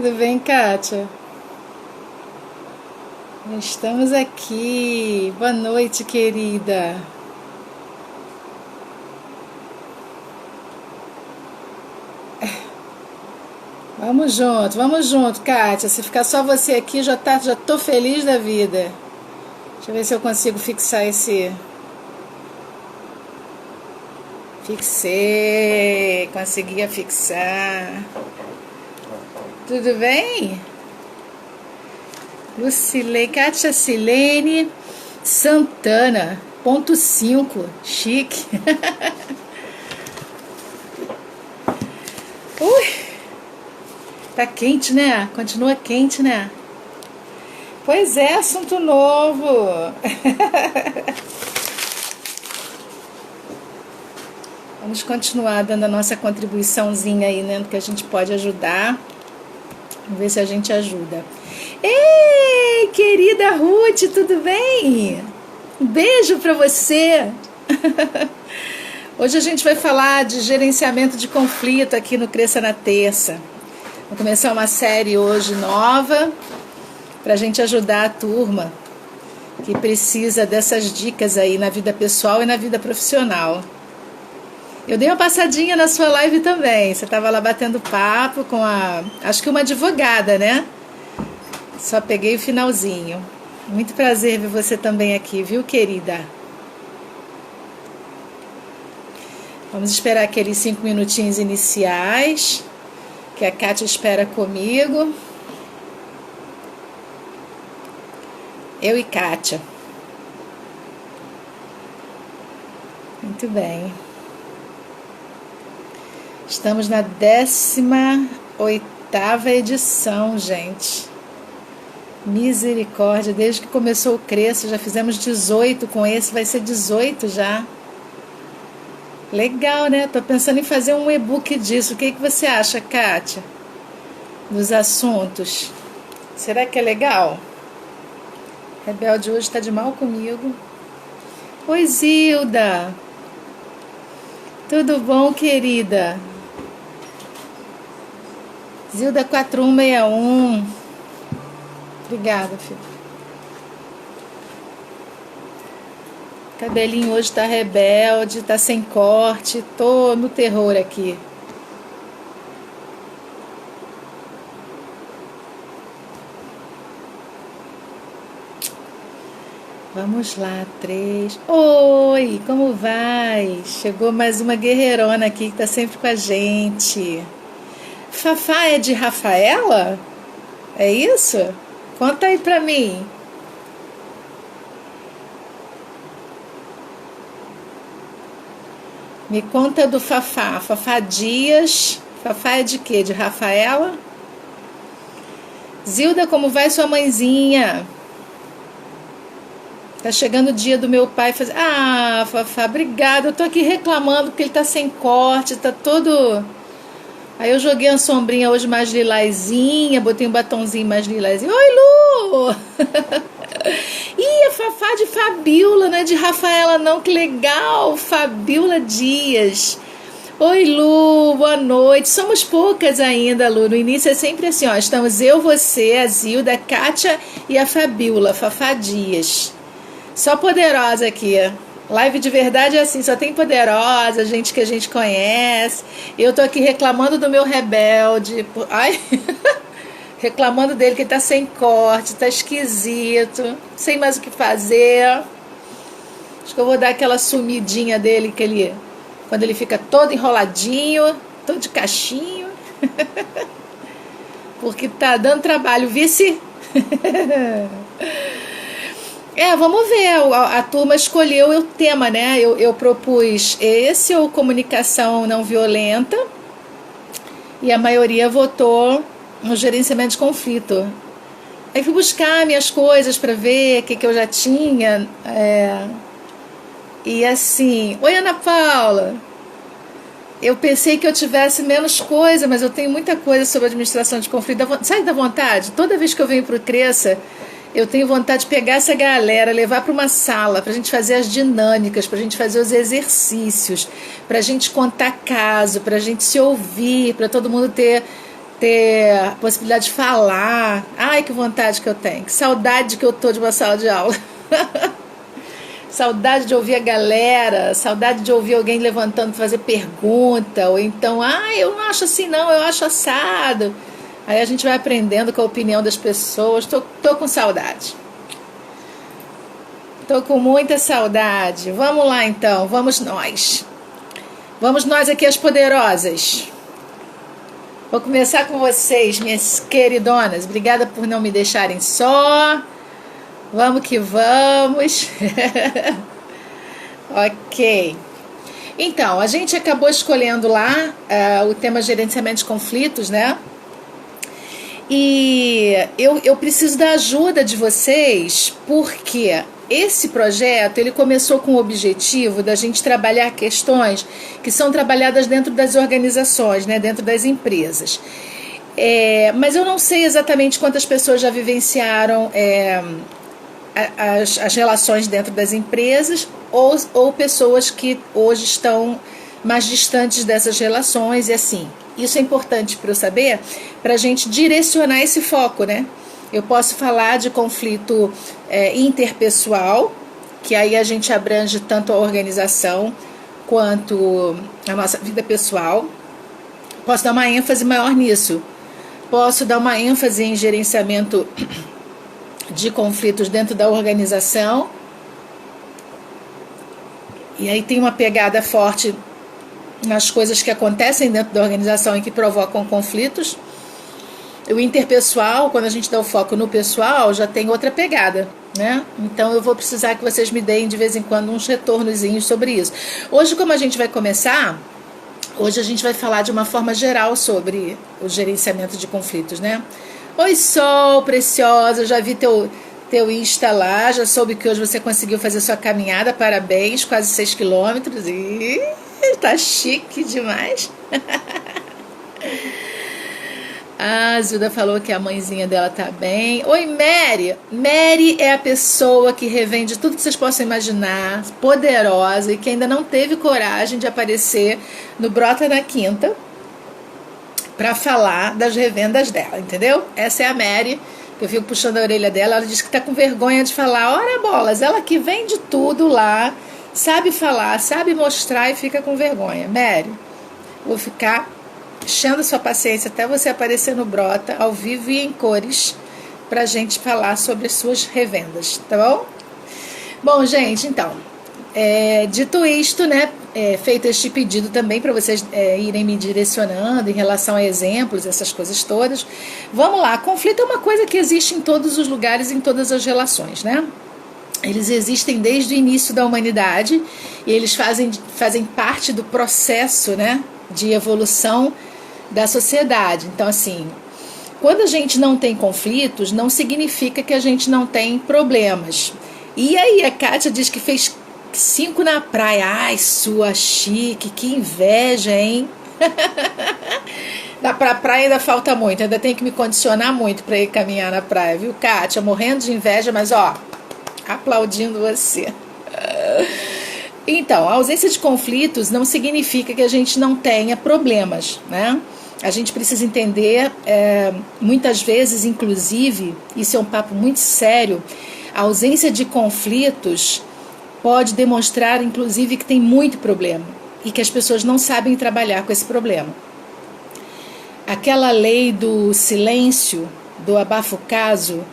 Tudo bem, Kátia? Estamos aqui. Boa noite, querida. Vamos junto, Kátia. Se ficar só você aqui, já tô feliz da vida. Deixa eu ver se eu consigo fixar esse. Fixei, consegui fixar. Tudo bem? Kátia Silene Santana, ponto 5, chique. Ui, tá quente, né? Continua quente, né? Pois é, assunto novo. Vamos continuar dando a nossa contribuiçãozinha aí, né? Que a gente pode ajudar. Vamos ver se a gente ajuda. Ei, querida Ruth, tudo bem? Um beijo pra você. Hoje a gente vai falar de gerenciamento de conflito aqui no Cresça na Terça. Vou começar uma série hoje nova pra gente ajudar a turma que precisa dessas dicas aí na vida pessoal e na vida profissional. Eu dei uma passadinha na sua live também. Você estava lá batendo papo com acho que uma advogada, né? Só peguei o finalzinho. Muito prazer ver você também aqui, viu, querida? Vamos esperar aqueles 5 minutinhos iniciais, que a Kátia espera comigo. Eu e Kátia. Muito bem. Estamos na 18ª edição, gente. Misericórdia, desde que começou o Cresça, já fizemos 18 com esse, vai ser 18 já. Legal, né? Tô pensando em fazer um e-book disso. O que você acha, Kátia? Dos assuntos. Será que é legal? Rebelde hoje tá de mal comigo. Oi, Zilda. Tudo bom, querida? Zilda 4161. Obrigada, filho. Cabelinho hoje tá rebelde, tá sem corte. Tô no terror aqui. Vamos lá, 3. Oi, como vai? Chegou mais uma guerreirona aqui que tá sempre com a gente. Fafá é de Rafaela? É isso? Conta aí pra mim. Me conta do Fafá. Fafá Dias. Fafá é de quê? De Rafaela? Zilda, como vai sua mãezinha? Tá chegando o dia do meu pai fazer. Ah, Fafá, obrigada. Eu tô aqui reclamando porque ele tá sem corte, tá todo. Aí eu joguei uma sombrinha hoje mais lilazinha, botei um batonzinho mais lilazinho. Oi, Lu! Ih, a Fafá de Fabiola, não é de Rafaela não, que legal! Fabiola Dias. Oi, Lu, boa noite. Somos poucas ainda, Lu. No início é sempre assim, ó. Estamos eu, você, a Zilda, a Kátia e a Fabiola, Fafá Dias. Só poderosa aqui. Live de verdade é assim, só tem poderosa, gente que a gente conhece. Eu tô aqui reclamando do meu rebelde. Ai, reclamando dele que ele tá sem corte, tá esquisito, sem mais o que fazer. Acho que eu vou dar aquela sumidinha dele, quando ele fica todo enroladinho, todo de cachinho. Porque tá dando trabalho, vice. Vamos ver, a turma escolheu o tema, né? Eu propus esse ou comunicação não violenta e a maioria votou no gerenciamento de conflito. Aí fui buscar minhas coisas para ver o que eu já tinha. E assim, oi Ana Paula, eu pensei que eu tivesse menos coisa, mas eu tenho muita coisa sobre administração de conflito. Sai da vontade? Toda vez que eu venho para o Cresça, eu tenho vontade de pegar essa galera, levar para uma sala, para a gente fazer as dinâmicas, para a gente fazer os exercícios, para a gente contar caso, para a gente se ouvir, para todo mundo ter ter a possibilidade de falar. Ai, que vontade que eu tenho, que saudade que eu tô de uma sala de aula. Saudade de ouvir a galera, saudade de ouvir alguém levantando para fazer pergunta, ou então, eu não acho assim não, eu acho assado. Aí a gente vai aprendendo com a opinião das pessoas. Tô com saudade. Tô com muita saudade. Vamos lá então, vamos nós. Vamos nós aqui as poderosas. Vou começar com vocês, minhas queridonas. Obrigada por não me deixarem só. Vamos que vamos. Ok. Então, a gente acabou escolhendo lá o tema gerenciamento de conflitos, né? E eu preciso da ajuda de vocês, porque esse projeto ele começou com o objetivo da gente trabalhar questões que são trabalhadas dentro das organizações, né, dentro das empresas. Mas eu não sei exatamente quantas pessoas já vivenciaram as relações dentro das empresas ou pessoas que hoje estão mais distantes dessas relações e assim. Isso é importante para eu saber, para a gente direcionar esse foco, né? Eu posso falar de conflito interpessoal, que aí a gente abrange tanto a organização quanto a nossa vida pessoal. Posso dar uma ênfase maior nisso. Posso dar uma ênfase em gerenciamento de conflitos dentro da organização. E aí tem uma pegada forte nas coisas que acontecem dentro da organização e que provocam conflitos. O interpessoal, quando a gente dá o foco no pessoal, já tem outra pegada, né? Então eu vou precisar que vocês me deem de vez em quando uns retornozinhos sobre isso. Hoje, como a gente vai começar, hoje a gente vai falar de uma forma geral sobre o gerenciamento de conflitos, né? Oi, Sol, preciosa, já vi teu Insta lá, já soube que hoje você conseguiu fazer sua caminhada, parabéns, quase 6 quilômetros, e tá chique demais. A Zilda falou que a mãezinha dela tá bem. Oi, Mary. Mary é a pessoa que revende tudo que vocês possam imaginar, poderosa, e que ainda não teve coragem de aparecer no Brota na Quinta para falar das revendas dela, entendeu? Essa é a Mary, que eu fico puxando a orelha dela. Ela diz que tá com vergonha de falar. Ora bolas, ela que vende tudo lá, sabe falar, sabe mostrar e fica com vergonha. Mary, vou ficar enchendo sua paciência até você aparecer no Brota, ao vivo e em cores, pra gente falar sobre as suas revendas, tá bom? Bom, gente, então, dito isto, né, feito este pedido também para vocês irem me direcionando em relação a exemplos, essas coisas todas, vamos lá. Conflito é uma coisa que existe em todos os lugares, em todas as relações, né? Eles existem desde o início da humanidade e eles fazem parte do processo, né, de evolução da sociedade. Então, assim, quando a gente não tem conflitos, não significa que a gente não tem problemas. E aí, a Kátia diz que fez 5 na praia. Ai, sua chique, que inveja, hein? Pra praia ainda falta muito, ainda tem que me condicionar muito para ir caminhar na praia, viu, Kátia? Morrendo de inveja, mas ó, aplaudindo você. Então, a ausência de conflitos não significa que a gente não tenha problemas, né? A gente precisa entender, muitas vezes, inclusive, isso é um papo muito sério, a ausência de conflitos pode demonstrar, inclusive, que tem muito problema e que as pessoas não sabem trabalhar com esse problema. Aquela lei do silêncio, do abafo-caso,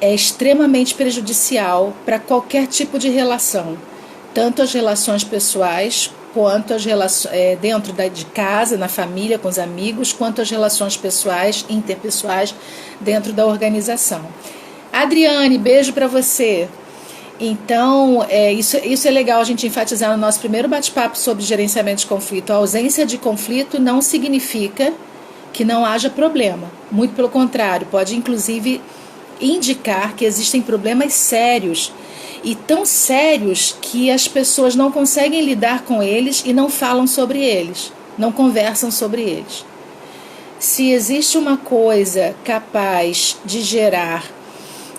é extremamente prejudicial para qualquer tipo de relação, tanto as relações pessoais, quanto as relações dentro de casa, na família, com os amigos, quanto as relações pessoais, interpessoais, dentro da organização. Adriane, beijo para você. Então, isso é legal a gente enfatizar no nosso primeiro bate-papo sobre gerenciamento de conflito. A ausência de conflito não significa que não haja problema. Muito pelo contrário, pode inclusive indicar que existem problemas sérios, e tão sérios que as pessoas não conseguem lidar com eles e não falam sobre eles, não conversam sobre eles. Se existe uma coisa capaz de gerar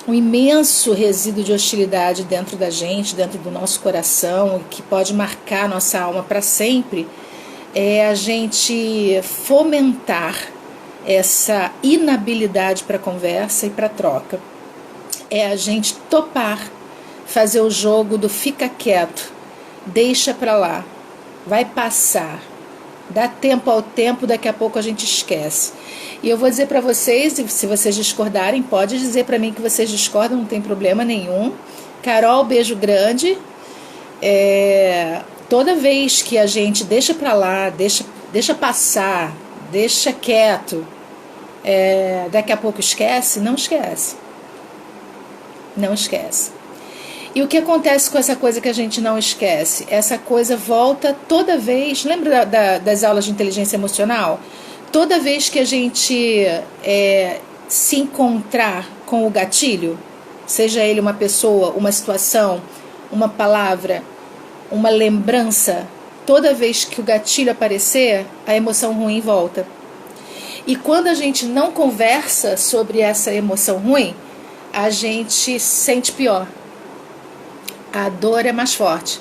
um imenso resíduo de hostilidade dentro da gente, dentro do nosso coração, que pode marcar nossa alma para sempre, é a gente fomentar essa inabilidade para conversa e para troca. É a gente topar fazer o jogo do fica quieto, deixa para lá, vai passar, dá tempo ao tempo, daqui a pouco a gente esquece. E eu vou dizer para vocês, e se vocês discordarem, pode dizer para mim que vocês discordam, não tem problema nenhum. Carol, beijo grande. Toda vez que a gente deixa para lá, deixa passar, deixa quieto, daqui a pouco esquece, não esquece. Não esquece. E o que acontece com essa coisa que a gente não esquece? Essa coisa volta toda vez. Lembra das aulas de inteligência emocional? Toda vez que a gente se encontrar com o gatilho, seja ele uma pessoa, uma situação, uma palavra, uma lembrança, toda vez que o gatilho aparecer, a emoção ruim volta. E quando a gente não conversa sobre essa emoção ruim, a gente sente pior. A dor é mais forte.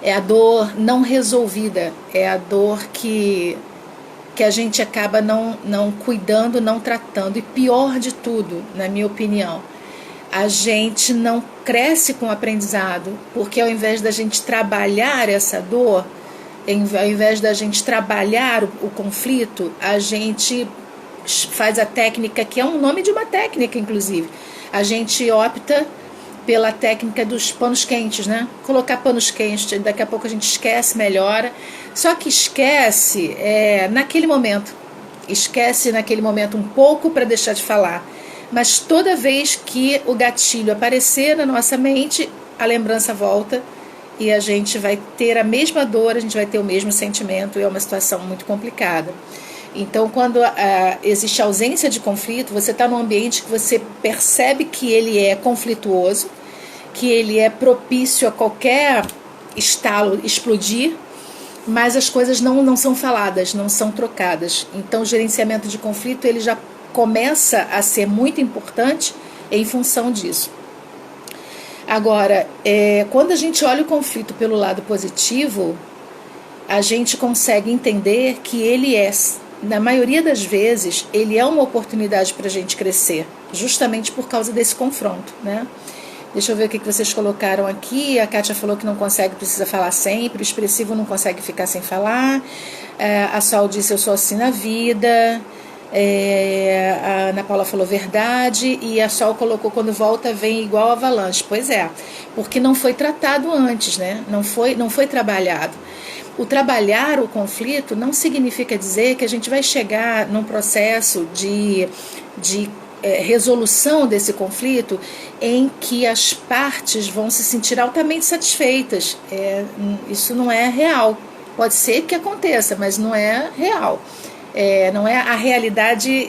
É a dor não resolvida. É a dor que a gente acaba não cuidando, não tratando. E pior de tudo, na minha opinião, a gente não cresce com o aprendizado, porque ao invés da gente trabalhar essa dor, ao invés da gente trabalhar o conflito, a gente faz a técnica, que é um nome de uma técnica, inclusive. A gente opta pela técnica dos panos quentes, né? Colocar panos quentes, daqui a pouco a gente esquece, melhora. Só que esquece naquele momento. Esquece naquele momento um pouco para deixar de falar. Mas toda vez que o gatilho aparecer na nossa mente, a lembrança volta e a gente vai ter a mesma dor, a gente vai ter o mesmo sentimento, e é uma situação muito complicada. Então, quando existe ausência de conflito, você está num ambiente que você percebe que ele é conflituoso, que ele é propício a qualquer estalo explodir, mas as coisas não são faladas, não são trocadas. Então, o gerenciamento de conflito ele já começa a ser muito importante em função disso. Agora, quando a gente olha o conflito pelo lado positivo, a gente consegue entender que ele na maioria das vezes, ele é uma oportunidade para a gente crescer, justamente por causa desse confronto, né? Deixa eu ver o que vocês colocaram aqui. A Kátia falou que não consegue, precisa falar sempre. O expressivo não consegue ficar sem falar. A Sol disse, eu sou assim na vida. A Ana Paula falou verdade. E a Sol colocou, quando volta vem igual avalanche. Pois é, porque não foi tratado antes, né? Não foi trabalhado. O trabalhar o conflito não significa dizer que a gente vai chegar num processo de resolução desse conflito em que as partes vão se sentir altamente satisfeitas. Isso não é real. Pode ser que aconteça, mas não é real. Não é a realidade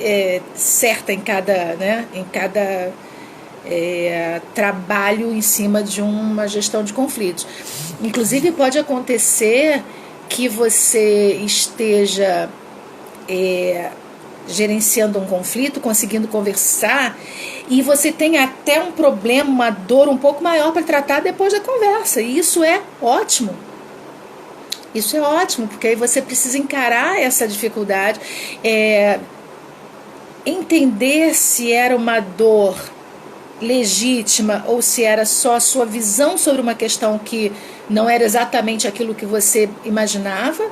certa em cada trabalho em cima de uma gestão de conflitos. Inclusive pode acontecer que você esteja gerenciando um conflito, conseguindo conversar, e você tem até um problema, uma dor um pouco maior para tratar depois da conversa. E isso é ótimo. Isso é ótimo, porque aí você precisa encarar essa dificuldade, entender se era uma dor legítima ou se era só a sua visão sobre uma questão que não era exatamente aquilo que você imaginava.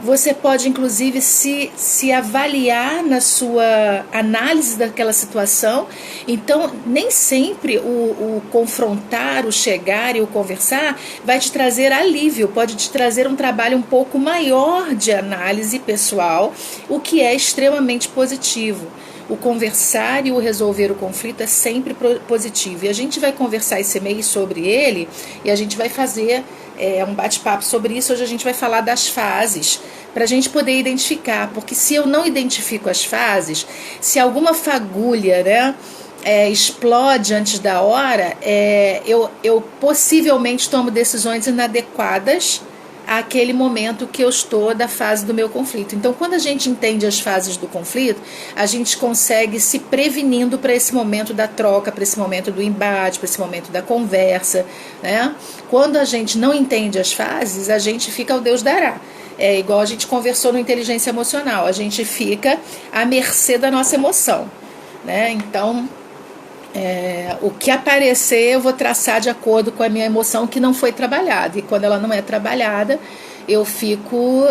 Você pode inclusive se avaliar na sua análise daquela situação. Então nem sempre o confrontar, o chegar e o conversar vai te trazer alívio, pode te trazer um trabalho um pouco maior de análise pessoal, o que é extremamente positivo. O conversar e o resolver o conflito é sempre positivo. E a gente vai conversar esse mês sobre ele, e a gente vai fazer um bate-papo sobre isso. Hoje a gente vai falar das fases, para a gente poder identificar. Porque se eu não identifico as fases, se alguma fagulha, explode antes da hora, eu possivelmente tomo decisões inadequadas àquele momento que eu estou da fase do meu conflito. Então, quando a gente entende as fases do conflito, a gente consegue se prevenindo para esse momento da troca, para esse momento do embate, para esse momento da conversa, né? Quando a gente não entende as fases, a gente fica ao Deus dará. é igual a gente conversou no Inteligência Emocional, a gente fica à mercê da nossa emoção, né? Então, o que aparecer eu vou traçar de acordo com a minha emoção que não foi trabalhada, e quando ela não é trabalhada, eu fico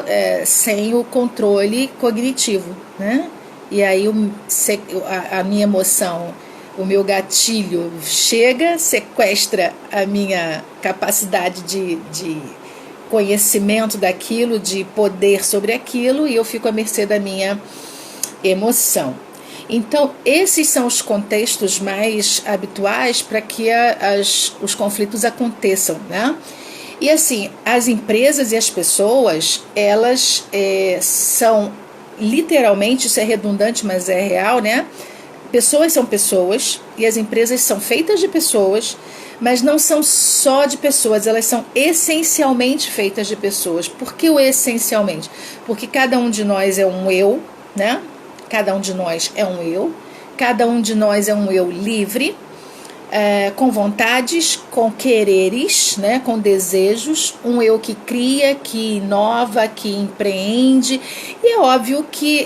sem o controle cognitivo, né? E aí a minha emoção, o meu gatilho chega, sequestra a minha capacidade de conhecimento daquilo, de poder sobre aquilo, e eu fico à mercê da minha emoção. Então, esses são os contextos mais habituais para que os conflitos aconteçam, né? E assim, as empresas e as pessoas, elas são literalmente, isso é redundante, mas é real, né? Pessoas são pessoas e as empresas são feitas de pessoas, mas não são só de pessoas, elas são essencialmente feitas de pessoas. Por que o essencialmente? Porque cada um de nós é um eu, né? Cada um de nós é um eu, cada um de nós é um eu livre, com vontades, com quereres, né, com desejos, um eu que cria, que inova, que empreende, e é óbvio que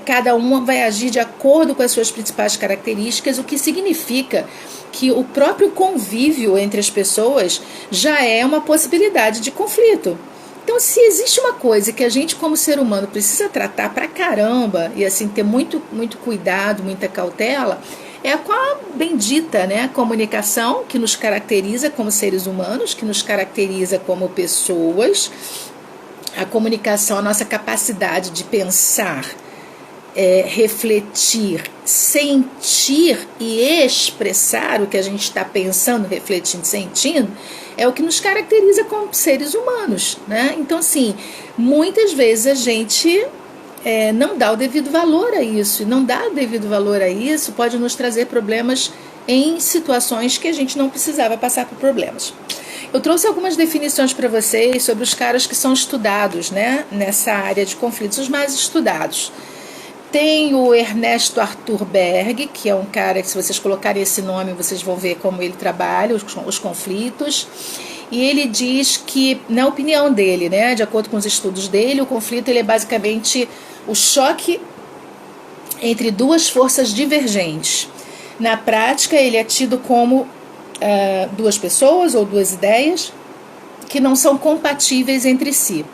cada um vai agir de acordo com as suas principais características, o que significa que o próprio convívio entre as pessoas já é uma possibilidade de conflito. Então, se existe uma coisa que a gente como ser humano precisa tratar pra caramba, e assim ter muito, muito cuidado, muita cautela, é com a bendita, né, comunicação que nos caracteriza como seres humanos, que nos caracteriza como pessoas. A comunicação, a nossa capacidade de pensar, refletir, sentir e expressar o que a gente está pensando, refletindo, sentindo, é o que nos caracteriza como seres humanos, né? Então, assim, muitas vezes a gente não dá o devido valor a isso, e não dar o devido valor a isso pode nos trazer problemas em situações que a gente não precisava passar por problemas. Eu trouxe algumas definições para vocês sobre os caras que são estudados, né, nessa área de conflitos, os mais estudados. Tem o Ernesto Arthur Berg, que é um cara que, se vocês colocarem esse nome, vocês vão ver como ele trabalha os conflitos. E ele diz que, na opinião dele, né, de acordo com os estudos dele, o conflito ele é basicamente o choque entre duas forças divergentes. Na prática, ele é tido como duas pessoas ou duas ideias que não são compatíveis entre si.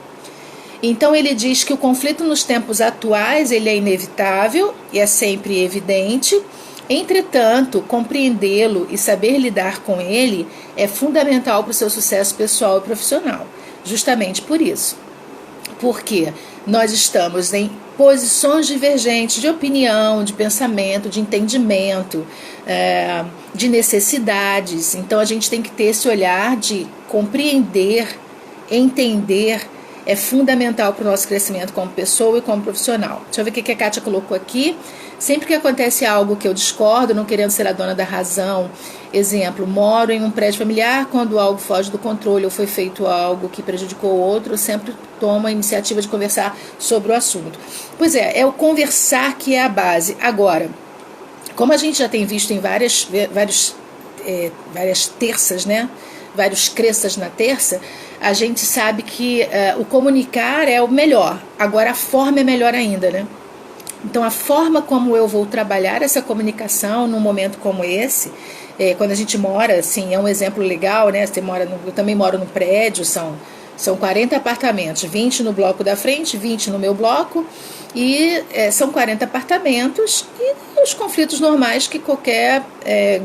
Então ele diz que o conflito nos tempos atuais ele é inevitável e é sempre evidente. Entretanto, compreendê-lo e saber lidar com ele é fundamental para o seu sucesso pessoal e profissional. Justamente por isso. Porque nós estamos em posições divergentes de opinião, de pensamento, de entendimento, de necessidades. Então a gente tem que ter esse olhar de compreender, entender. É fundamental para o nosso crescimento como pessoa e como profissional. Deixa eu ver o que a Kátia colocou aqui. Sempre que acontece algo que eu discordo, não querendo ser a dona da razão, exemplo, moro em um prédio familiar, quando algo foge do controle ou foi feito algo que prejudicou o outro, eu sempre tomo a iniciativa de conversar sobre o assunto. Pois é o conversar que é a base. Agora, como a gente já tem visto em várias terças, né? Vários cresças na terça, a gente sabe que o comunicar é o melhor. Agora a forma é melhor ainda, né? Então a forma como eu vou trabalhar essa comunicação num momento como esse, quando a gente mora, assim, é um exemplo legal, né? Eu também moro no prédio, são 40 apartamentos, 20 no bloco da frente, 20 no meu bloco, e são 40 apartamentos e os conflitos normais que qualquer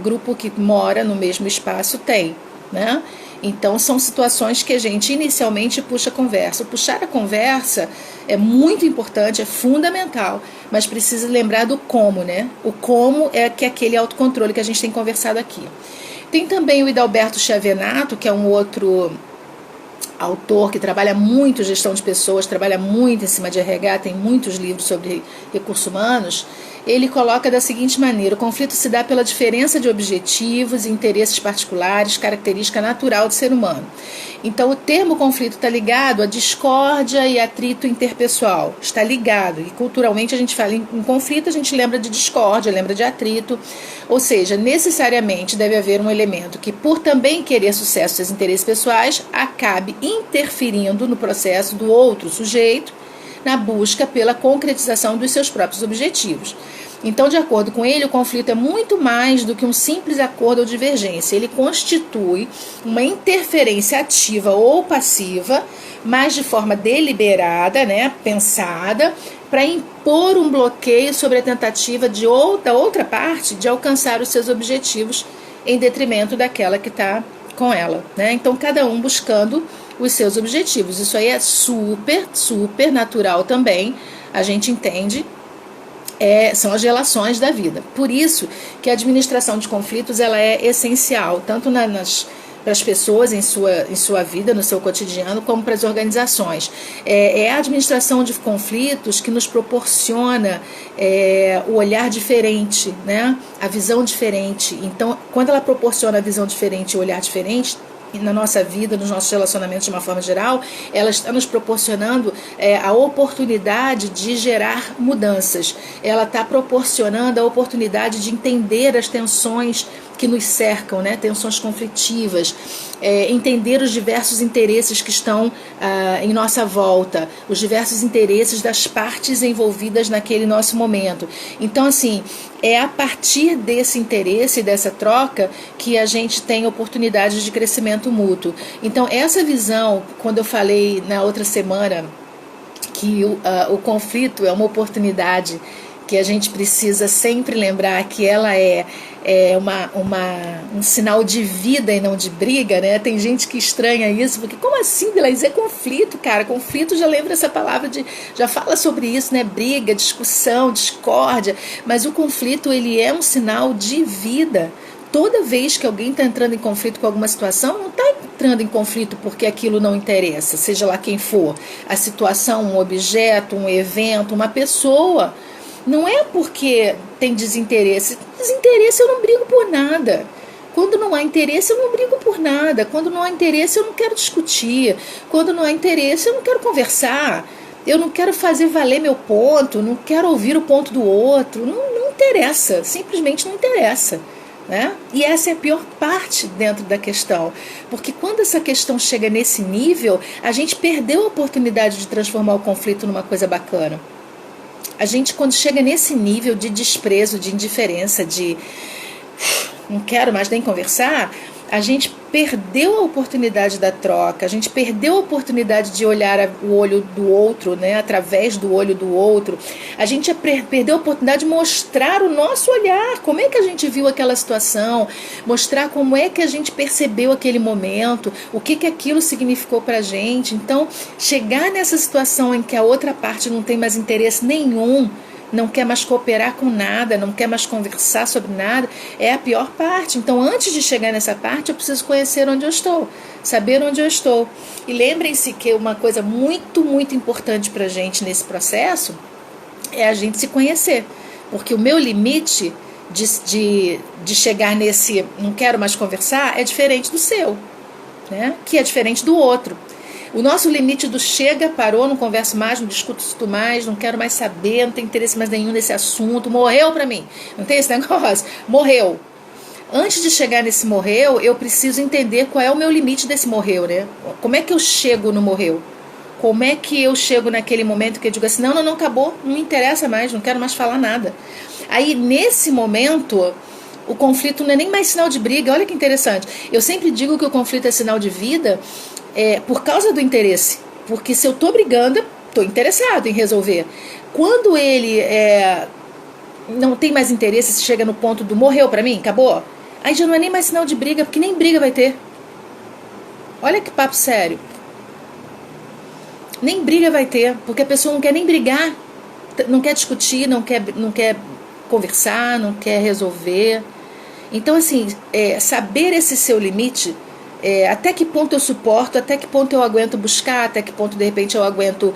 grupo que mora no mesmo espaço tem, né? Então são situações que a gente inicialmente puxa a conversa. Puxar a conversa é muito importante, é fundamental, mas precisa lembrar do como, né? O como é aquele autocontrole que a gente tem conversado aqui. Tem também o Hidalberto Chiavenato, que é um outro autor que trabalha muito gestão de pessoas, trabalha muito em cima de RH, tem muitos livros sobre recursos humanos. ele coloca da seguinte maneira: o conflito se dá pela diferença de objetivos e interesses particulares, característica natural do ser humano. Então, o termo conflito está ligado à discórdia e atrito interpessoal. Está ligado. E culturalmente a gente fala em conflito, a gente lembra de discórdia, lembra de atrito. Ou seja, necessariamente deve haver um elemento que, por também querer sucesso dos seus interesses pessoais, acabe interferindo no processo do outro sujeito na busca pela concretização dos seus próprios objetivos. Então, de acordo com ele, o conflito é muito mais do que um simples acordo ou divergência. Ele constitui uma interferência ativa ou passiva, mas de forma deliberada, pensada, para impor um bloqueio sobre a tentativa da outra parte de alcançar os seus objetivos em detrimento daquela que está com ela. Então, cada um buscando os seus objetivos. Isso aí é super, super natural também, a gente entende. São as relações da vida. Por isso que a administração de conflitos ela é essencial, tanto para as pessoas em sua vida, no seu cotidiano, como para as organizações. É a administração de conflitos que nos proporciona o olhar diferente, a visão diferente. Então, quando ela proporciona a visão diferente e o olhar diferente, na nossa vida, nos nossos relacionamentos de uma forma geral, ela está nos proporcionando a oportunidade de gerar mudanças. Ela está proporcionando a oportunidade de entender as tensões que nos cercam, tensões conflitivas, entender os diversos interesses que estão em nossa volta, os diversos interesses das partes envolvidas naquele nosso momento. Então, assim, é a partir desse interesse, dessa troca, que a gente tem oportunidades de crescimento mútuo. Então, essa visão, quando eu falei na outra semana que o conflito é uma oportunidade que a gente precisa sempre lembrar que ela é um sinal de vida e não de briga, Tem gente que estranha isso, porque como assim, Gleice? É conflito, cara. Conflito já lembra essa palavra, já fala sobre isso, Briga, discussão, discórdia. Mas o conflito, ele é um sinal de vida. Toda vez que alguém está entrando em conflito com alguma situação, não está entrando em conflito porque aquilo não interessa, seja lá quem for. A situação, um objeto, um evento, uma pessoa. Não é porque tem desinteresse. Desinteresse eu não brigo por nada. Quando não há interesse eu não brigo por nada. Quando não há interesse eu não quero discutir. Quando não há interesse eu não quero conversar. Eu não quero fazer valer meu ponto. Não quero ouvir o ponto do outro. Não interessa. Simplesmente não interessa. E essa é a pior parte dentro da questão. Porque quando essa questão chega nesse nível, a gente perdeu a oportunidade de transformar o conflito numa coisa bacana. A gente, quando chega nesse nível de desprezo, de indiferença, de não quero mais nem conversar, a gente perdeu a oportunidade da troca, a gente perdeu a oportunidade de olhar o olho do outro, através do olho do outro. A gente perdeu a oportunidade de mostrar o nosso olhar, como é que a gente viu aquela situação, mostrar como é que a gente percebeu aquele momento, o que aquilo significou pra gente. Então, chegar nessa situação em que a outra parte não tem mais interesse nenhum, não quer mais cooperar com nada, não quer mais conversar sobre nada, é a pior parte. Então, antes de chegar nessa parte, eu preciso conhecer onde eu estou, saber onde eu estou. E lembrem-se que uma coisa muito, muito importante para a gente nesse processo é a gente se conhecer. Porque o meu limite de chegar nesse não quero mais conversar é diferente do seu, que é diferente do outro. O nosso limite do chega, parou, não converso mais, não discuto mais, não quero mais saber, não tenho interesse mais nenhum nesse assunto, morreu pra mim. Não tem esse negócio? Morreu. Antes de chegar nesse morreu, eu preciso entender qual é o meu limite desse morreu, Como é que eu chego no morreu? Como é que eu chego naquele momento que eu digo assim, não, acabou, não me interessa mais, não quero mais falar nada. Aí, nesse momento, o conflito não é nem mais sinal de briga. Olha que interessante. Eu sempre digo que o conflito é sinal de vida, por causa do interesse. Porque se eu estou brigando, estou interessado em resolver. Quando ele não tem mais interesse, se chega no ponto do morreu pra mim, acabou, aí já não é nem mais sinal de briga, porque nem briga vai ter. Olha que papo sério. Nem briga vai ter, porque a pessoa não quer nem brigar, não quer discutir, não quer conversar, não quer resolver. Então, assim, saber esse seu limite, até que ponto eu suporto, até que ponto eu aguento buscar, até que ponto de repente eu aguento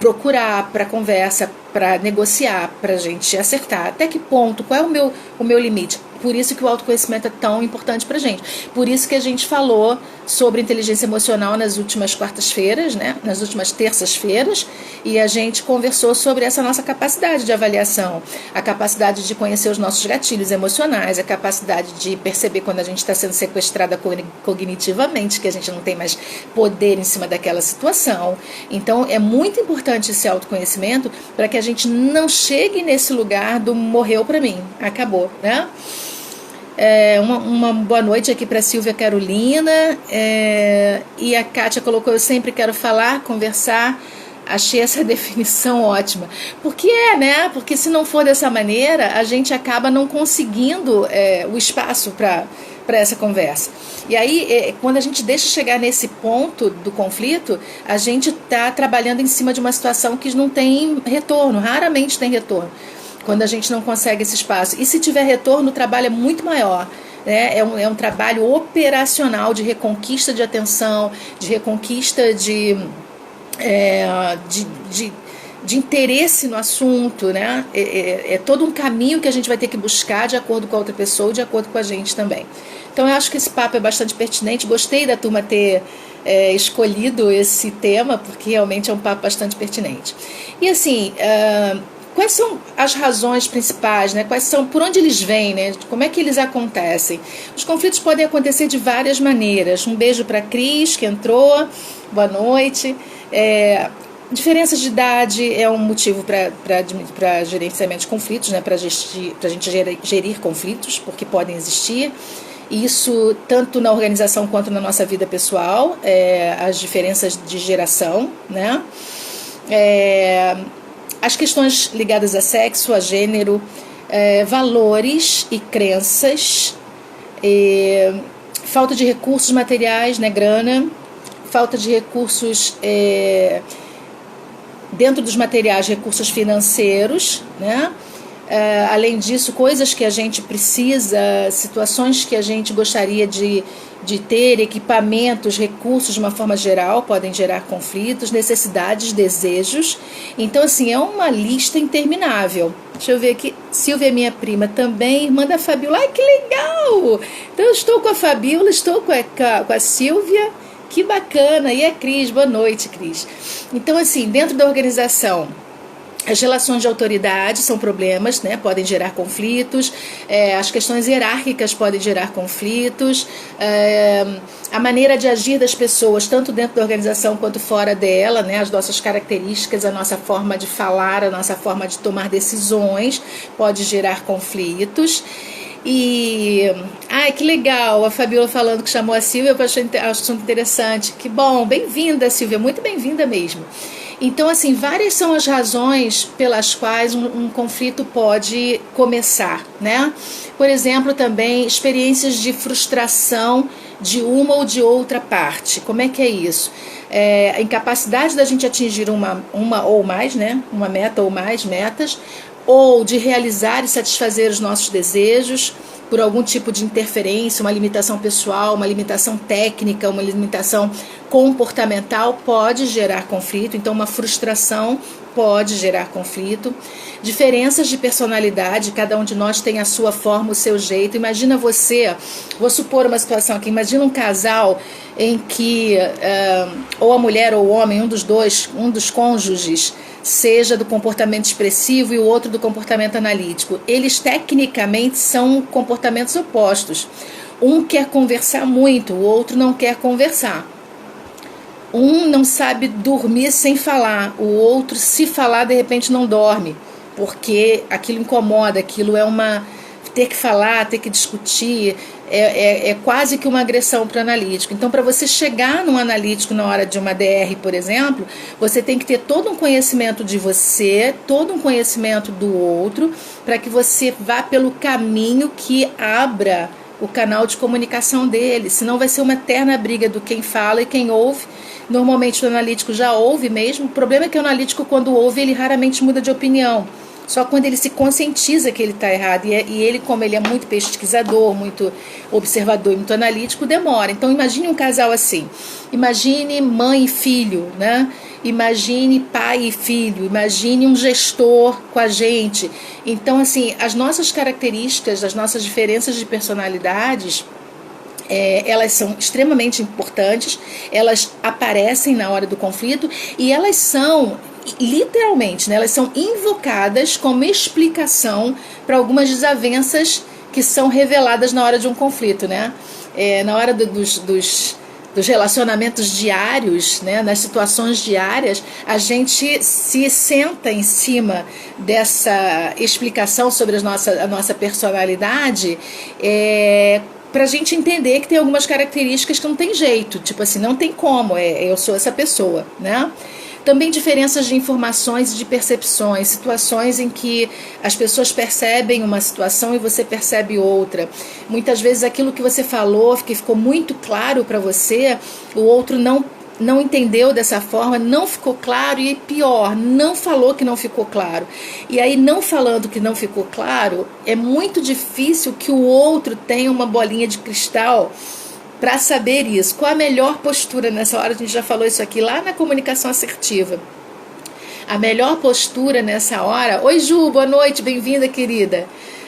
procurar para conversa, para negociar, para a gente acertar. Até que ponto? Qual é o meu limite? Por isso que o autoconhecimento é tão importante pra gente. Por isso que a gente falou sobre inteligência emocional nas últimas quartas-feiras, né? Nas últimas terças-feiras, e a gente conversou sobre essa nossa capacidade de avaliação, a capacidade de conhecer os nossos gatilhos emocionais, a capacidade de perceber quando a gente está sendo sequestrada cognitivamente, que a gente não tem mais poder em cima daquela situação. Então, é muito importante esse autoconhecimento para que a gente não chegue nesse lugar do morreu pra mim, acabou, né? Uma boa noite aqui para Silvia Carolina, e a Kátia colocou: eu sempre quero falar, conversar. Achei essa definição ótima, porque né? Porque se não for dessa maneira, a gente acaba não conseguindo o espaço para essa conversa. E aí, quando a gente deixa chegar nesse ponto do conflito, a gente está trabalhando em cima de uma situação que não tem retorno, raramente tem retorno, quando a gente não consegue esse espaço. E se tiver retorno, o trabalho é muito maior. Né? É um trabalho operacional de reconquista de atenção, de reconquista de interesse no assunto. Né? É todo um caminho que a gente vai ter que buscar de acordo com a outra pessoa, de acordo com a gente também. Então eu acho que esse papo é bastante pertinente. Gostei da turma ter escolhido esse tema, porque realmente é um papo bastante pertinente. E assim... quais são as razões principais, né? Por onde eles vêm, né? Como é que eles acontecem? Os conflitos podem acontecer de várias maneiras. Um beijo para a Cris, que entrou. Boa noite. Diferenças de idade é um motivo para gerenciamento de conflitos, né? Para a gente gerir conflitos, porque podem existir. Isso tanto na organização quanto na nossa vida pessoal. As diferenças de geração, né? As questões ligadas a sexo, a gênero, valores e crenças, falta de recursos materiais, né, grana, falta de recursos dentro dos materiais, recursos financeiros, né? Além disso, coisas que a gente precisa, situações que a gente gostaria de ter, equipamentos, recursos de uma forma geral, podem gerar conflitos, necessidades, desejos. Então, assim, é uma lista interminável. Deixa eu ver aqui. Silvia é minha prima também, irmã da Fabiola. Ai, que legal! Então, eu estou com a Fabiola, estou com a Silvia. Que bacana! E a Cris, boa noite, Cris. Então, assim, dentro da organização, as relações de autoridade são problemas, né? Podem gerar conflitos, as questões hierárquicas podem gerar conflitos, a maneira de agir das pessoas, tanto dentro da organização quanto fora dela, né? As nossas características, a nossa forma de falar, a nossa forma de tomar decisões pode gerar conflitos. E, ai, que legal, a Fabiola falando que chamou a Silvia, eu acho interessante. Que bom, bem-vinda, Silvia, muito bem-vinda mesmo. Então, assim, várias são as razões pelas quais um conflito pode começar, né? Por exemplo, também experiências de frustração de uma ou de outra parte. Como é que é isso? A incapacidade da gente atingir uma ou mais, né? Uma meta ou mais metas, ou de realizar e satisfazer os nossos desejos por algum tipo de interferência, uma limitação pessoal, uma limitação técnica, uma limitação comportamental pode gerar conflito. Então, uma frustração pode gerar conflito. Diferenças de personalidade, cada um de nós tem a sua forma, o seu jeito. Imagina você, vou supor uma situação aqui, imagina um casal em que ou a mulher ou o homem, um dos cônjuges, seja do comportamento expressivo e o outro do comportamento analítico. Eles tecnicamente são comportamentos opostos. Um quer conversar muito, o outro não quer conversar. Um não sabe dormir sem falar, o outro, se falar, de repente não dorme, porque aquilo incomoda, aquilo é ter que falar, ter que discutir, é quase que uma agressão para o analítico. Então, para você chegar num analítico na hora de uma DR, por exemplo, você tem que ter todo um conhecimento de você, todo um conhecimento do outro, para que você vá pelo caminho que abra o canal de comunicação dele. Senão vai ser uma eterna briga do quem fala e quem ouve. Normalmente o analítico já ouve mesmo. O problema é que o analítico, quando ouve, ele raramente muda de opinião. Só quando ele se conscientiza que ele está errado. E ele, como ele é muito pesquisador, muito observador e muito analítico, demora. Então, imagine um casal assim. Imagine mãe e filho, né? Imagine pai e filho, imagine um gestor com a gente. Então, assim, as nossas características, as nossas diferenças de personalidades, elas são extremamente importantes, elas aparecem na hora do conflito e elas são, literalmente, né, elas são invocadas como explicação para algumas desavenças que são reveladas na hora de um conflito, né? Na hora dos relacionamentos diários, né, nas situações diárias, a gente se senta em cima dessa explicação sobre a nossa personalidade, para a gente entender que tem algumas características que não tem jeito, tipo assim, não tem como, eu sou essa pessoa, né? Também diferenças de informações e de percepções, situações em que as pessoas percebem uma situação e você percebe outra. Muitas vezes aquilo que você falou, que ficou muito claro para você, o outro não entendeu dessa forma, não ficou claro e pior, não falou que não ficou claro. E aí, não falando que não ficou claro, é muito difícil que o outro tenha uma bolinha de cristal para saber isso. Qual a melhor postura nessa hora? A gente já falou isso aqui lá na comunicação assertiva. A melhor postura nessa hora... Oi, Ju, boa noite, bem-vinda, querida.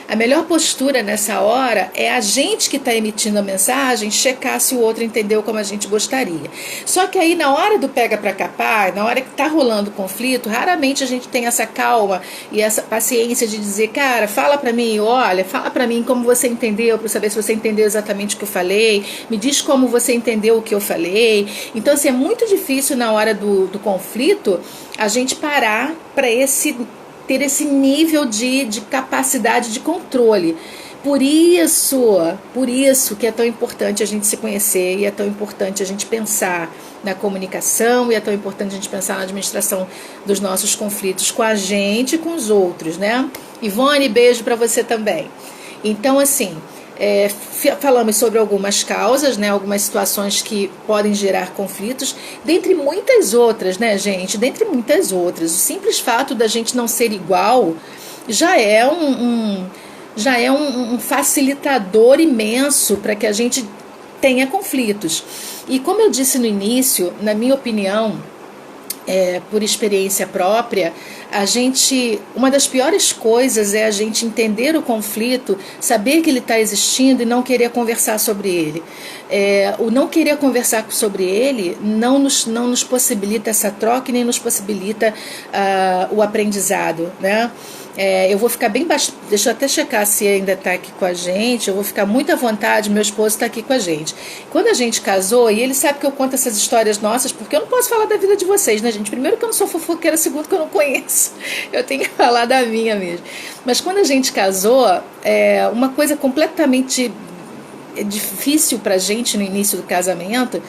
A melhor postura nessa hora é a gente que está emitindo a mensagem checar se o outro entendeu como a gente gostaria. Só que aí na hora do pega para capar, na hora que está rolando o conflito, raramente a gente tem essa calma e essa paciência de dizer, cara, fala para mim, olha, fala para mim como você entendeu, para saber se você entendeu exatamente o que eu falei, me diz como você entendeu o que eu falei. Então, assim, é muito difícil na hora do conflito a gente parar para ter esse nível de capacidade de controle. Por isso que é tão importante a gente se conhecer e é tão importante a gente pensar na comunicação e é tão importante a gente pensar na administração dos nossos conflitos com a gente e com os outros, né? Ivone, beijo para você também. Então, assim, falamos sobre algumas causas, né, algumas situações que podem gerar conflitos, dentre muitas outras, né, gente? Dentre muitas outras. O simples fato da gente não ser igual já é um facilitador imenso para que a gente tenha conflitos. E como eu disse no início, na minha opinião, por experiência própria, uma das piores coisas é a gente entender o conflito, saber que ele está existindo e não querer conversar sobre ele. O não querer conversar sobre ele não nos possibilita essa troca e nem nos possibilita o aprendizado, né? Eu vou ficar bem baixo. Deixa eu até checar se ainda está aqui com a gente. Eu vou ficar muito à vontade. Meu esposo está aqui com a gente. Quando a gente casou, e ele sabe que eu conto essas histórias nossas, porque eu não posso falar da vida de vocês, né, gente? Primeiro que eu não sou fofoqueira, segundo que eu não conheço. Eu tenho que falar da minha mesmo. Mas quando a gente casou, uma coisa completamente difícil pra gente no início do casamento,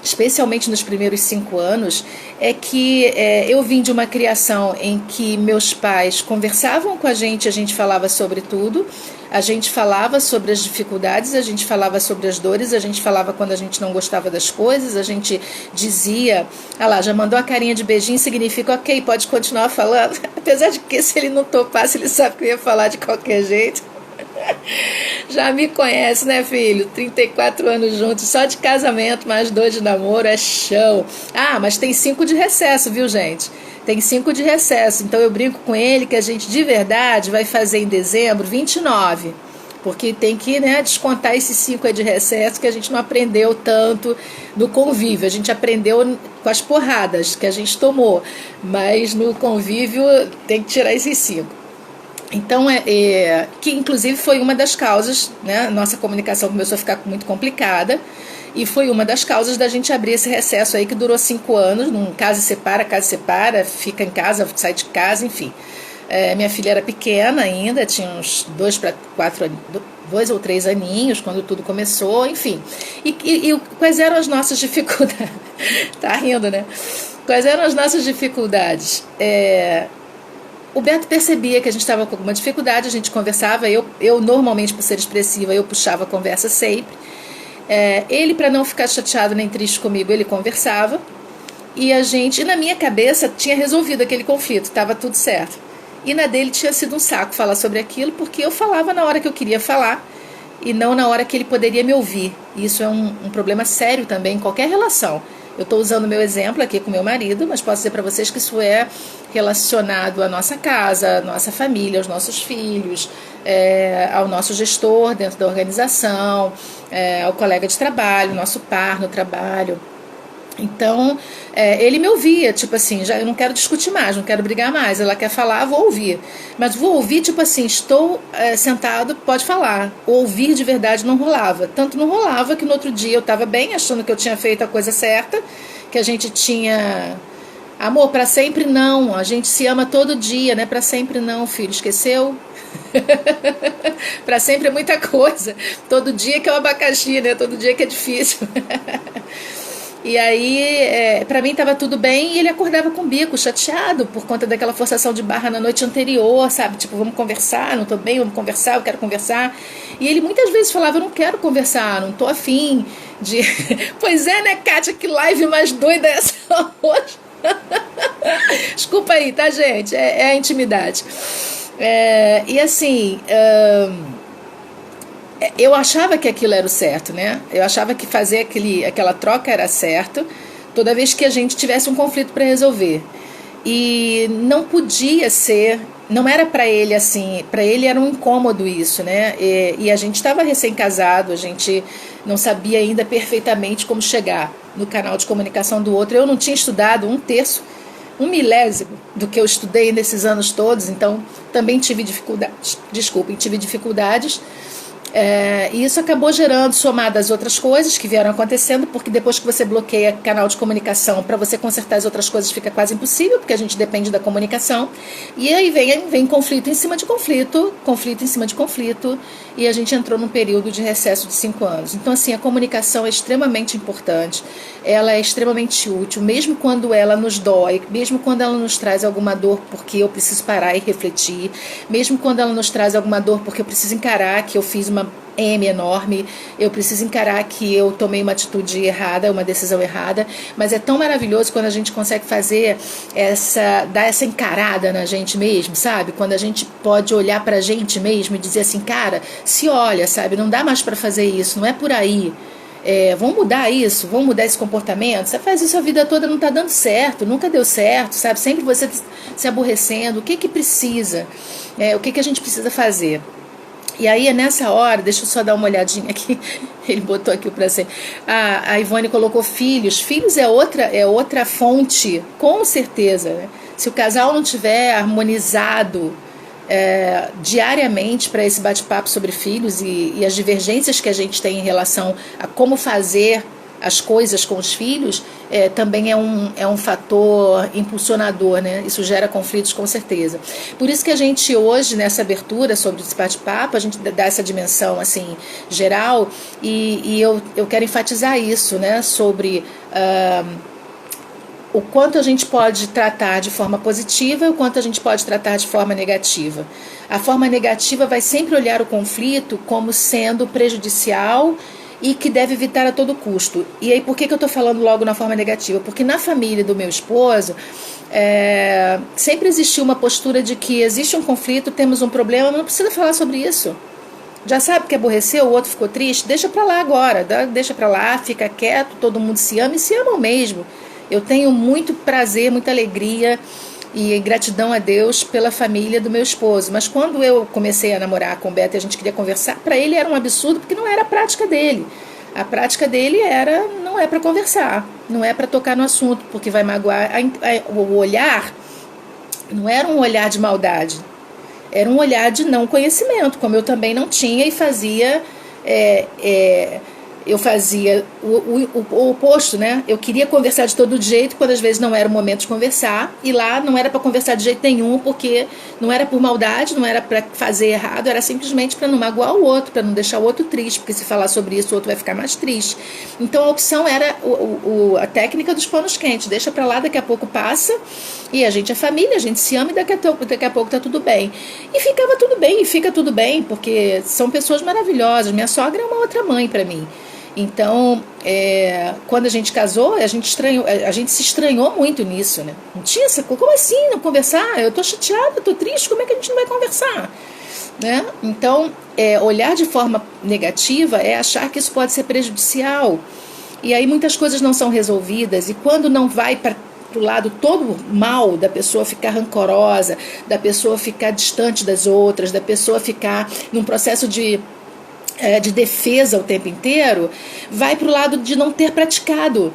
especialmente nos primeiros 5 anos, é que eu vim de uma criação em que meus pais conversavam com a gente falava sobre tudo, a gente falava sobre as dificuldades, a gente falava sobre as dores, a gente falava quando a gente não gostava das coisas, a gente dizia, lá, já mandou a carinha de beijinho, significa ok, pode continuar falando, apesar de que se ele não topasse, ele sabe que eu ia falar de qualquer jeito. Já me conhece, né, filho? 34 anos juntos, só de casamento, mais 2 de namoro, é chão. Mas tem 5 de recesso, viu, gente? Tem 5 de recesso. Então eu brinco com ele que a gente de verdade vai fazer em dezembro 29. Porque tem que, né, descontar esses 5 aí de recesso que a gente não aprendeu tanto no convívio. A gente aprendeu com as porradas que a gente tomou. Mas no convívio tem que tirar esses 5. Então, que inclusive foi uma das causas, né? Nossa comunicação começou a ficar muito complicada e foi uma das causas da gente abrir esse recesso aí que durou 5 anos, num casa e separa, fica em casa, sai de casa, enfim. Minha filha era pequena ainda, tinha uns 2 ou 3 aninhos quando tudo começou, enfim. E quais eram as nossas dificuldades? Tá rindo, né? Quais eram as nossas dificuldades? O Beto percebia que a gente estava com alguma dificuldade, a gente conversava, eu normalmente, por ser expressiva, eu puxava a conversa sempre. Ele, para não ficar chateado nem triste comigo, ele conversava, e na minha cabeça, tinha resolvido aquele conflito, estava tudo certo. E na dele tinha sido um saco falar sobre aquilo, porque eu falava na hora que eu queria falar, e não na hora que ele poderia me ouvir. Isso é um problema sério também em qualquer relação. Eu estou usando o meu exemplo aqui com meu marido, mas posso dizer para vocês que isso é relacionado à nossa casa, à nossa família, aos nossos filhos, ao nosso gestor dentro da organização, ao colega de trabalho, nosso par no trabalho. Então, ele me ouvia, tipo assim, já eu não quero discutir mais, não quero brigar mais, ela quer falar, vou ouvir. Mas vou ouvir, tipo assim, estou sentado, pode falar. Ouvir de verdade não rolava. Tanto não rolava que no outro dia eu estava bem, achando que eu tinha feito a coisa certa, que a gente tinha... Amor, para sempre não, a gente se ama todo dia, né? Para sempre não, filho, esqueceu? Para sempre é muita coisa. Todo dia que é o abacaxi, né? Todo dia que é difícil. E aí, pra mim tava tudo bem e ele acordava com o bico, chateado por conta daquela forçação de barra na noite anterior, sabe? Tipo, vamos conversar, não tô bem, vamos conversar, eu quero conversar. E ele muitas vezes falava, eu não quero conversar, não tô afim de... Pois é, né, Kátia, que live mais doida é essa hoje? Desculpa aí, tá, gente? É a intimidade. E assim... eu achava que aquilo era o certo, né? Eu achava que fazer aquela troca era certo, toda vez que a gente tivesse um conflito para resolver. E não podia ser, não era para ele assim, para ele era um incômodo isso, né? E a gente estava recém-casado, a gente não sabia ainda perfeitamente como chegar no canal de comunicação do outro. Eu não tinha estudado 1/3, 1/1000 do que eu estudei nesses anos todos, então também tive dificuldades. Desculpem, tive dificuldades. E isso acabou gerando, somado às outras coisas que vieram acontecendo, porque depois que você bloqueia canal de comunicação, para você consertar as outras coisas fica quase impossível, porque a gente depende da comunicação. E aí vem conflito em cima de conflito, conflito em cima de conflito, e a gente entrou num período de recesso de 5 anos. Então, assim, a comunicação é extremamente importante, ela é extremamente útil, mesmo quando ela nos dói, mesmo quando ela nos traz alguma dor porque eu preciso parar e refletir, mesmo quando ela nos traz alguma dor porque eu preciso encarar que eu fiz uma M enorme, eu preciso encarar que eu tomei uma atitude errada, uma decisão errada, mas é tão maravilhoso quando a gente consegue fazer dar essa encarada na gente mesmo, sabe? Quando a gente pode olhar pra gente mesmo e dizer assim, cara, se olha, sabe? Não dá mais pra fazer isso, não é por aí. Vamos mudar isso, vamos mudar esse comportamento. Você faz isso a vida toda, não tá dando certo, nunca deu certo, sabe? Sempre você se aborrecendo. O que precisa? O que a gente precisa fazer? E aí é nessa hora, deixa eu só dar uma olhadinha aqui, ele botou aqui o prazer. A Ivone colocou filhos. Filhos é outra fonte, com certeza, né? Se o casal não tiver harmonizado diariamente para esse bate-papo sobre filhos e as divergências que a gente tem em relação a como fazer as coisas com os filhos, também é um fator impulsionador, né? Isso gera conflitos com certeza. Por isso que a gente hoje, nessa abertura sobre esse bate-papo, a gente dá essa dimensão assim, geral, e eu quero enfatizar isso, né? Sobre o quanto a gente pode tratar de forma positiva e o quanto a gente pode tratar de forma negativa. A forma negativa vai sempre olhar o conflito como sendo prejudicial e que deve evitar a todo custo. E aí, por que eu estou falando logo na forma negativa? Porque na família do meu esposo, sempre existiu uma postura de que existe um conflito, temos um problema, mas não precisa falar sobre isso. Já sabe que aborreceu, o outro ficou triste? Deixa pra lá agora, deixa pra lá, fica quieto, todo mundo se ama e se amam mesmo. Eu tenho muito prazer, muita alegria e gratidão a Deus pela família do meu esposo. Mas quando eu comecei a namorar com o Beto e a gente queria conversar, para ele era um absurdo, porque não era a prática dele. A prática dele não é para conversar, não é para tocar no assunto, porque vai magoar. O olhar não era um olhar de maldade, era um olhar de não conhecimento, como eu também não tinha e fazia... eu fazia o oposto, né? Eu queria conversar de todo jeito, quando às vezes não era o momento de conversar, e lá não era para conversar de jeito nenhum, porque não era por maldade, não era para fazer errado, era simplesmente para não magoar o outro, para não deixar o outro triste, porque se falar sobre isso o outro vai ficar mais triste. Então a opção era a técnica dos panos quentes, deixa para lá, daqui a pouco passa, e a gente é família, a gente se ama e daqui a pouco tá tudo bem. E ficava tudo bem, e fica tudo bem, porque são pessoas maravilhosas. Minha sogra é uma outra mãe para mim. Então, quando a gente casou, a gente se estranhou muito nisso, né? Não tinha essa coisa, como assim não conversar? Eu tô chateada, eu tô triste, como é que a gente não vai conversar? Né? Então, olhar de forma negativa é achar que isso pode ser prejudicial. E aí muitas coisas não são resolvidas, e quando não vai para o lado todo mal, da pessoa ficar rancorosa, da pessoa ficar distante das outras, da pessoa ficar num processo de defesa o tempo inteiro, vai para o lado de não ter praticado.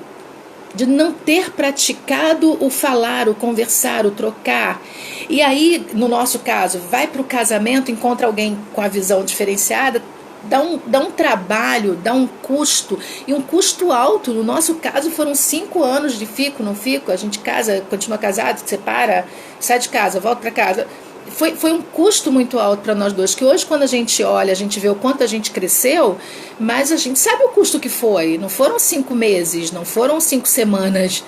De não ter praticado o falar, o conversar, o trocar. E aí, no nosso caso, vai para o casamento, encontra alguém com a visão diferenciada, dá um trabalho, dá um custo, e um custo alto. No nosso caso foram 5 anos de fico, não fico, a gente casa, continua casado, separa, sai de casa, volta para casa. Foi um custo muito alto para nós dois, que hoje quando a gente olha, a gente vê o quanto a gente cresceu, mas a gente sabe o custo que foi. Não foram 5 meses, não foram 5 semanas,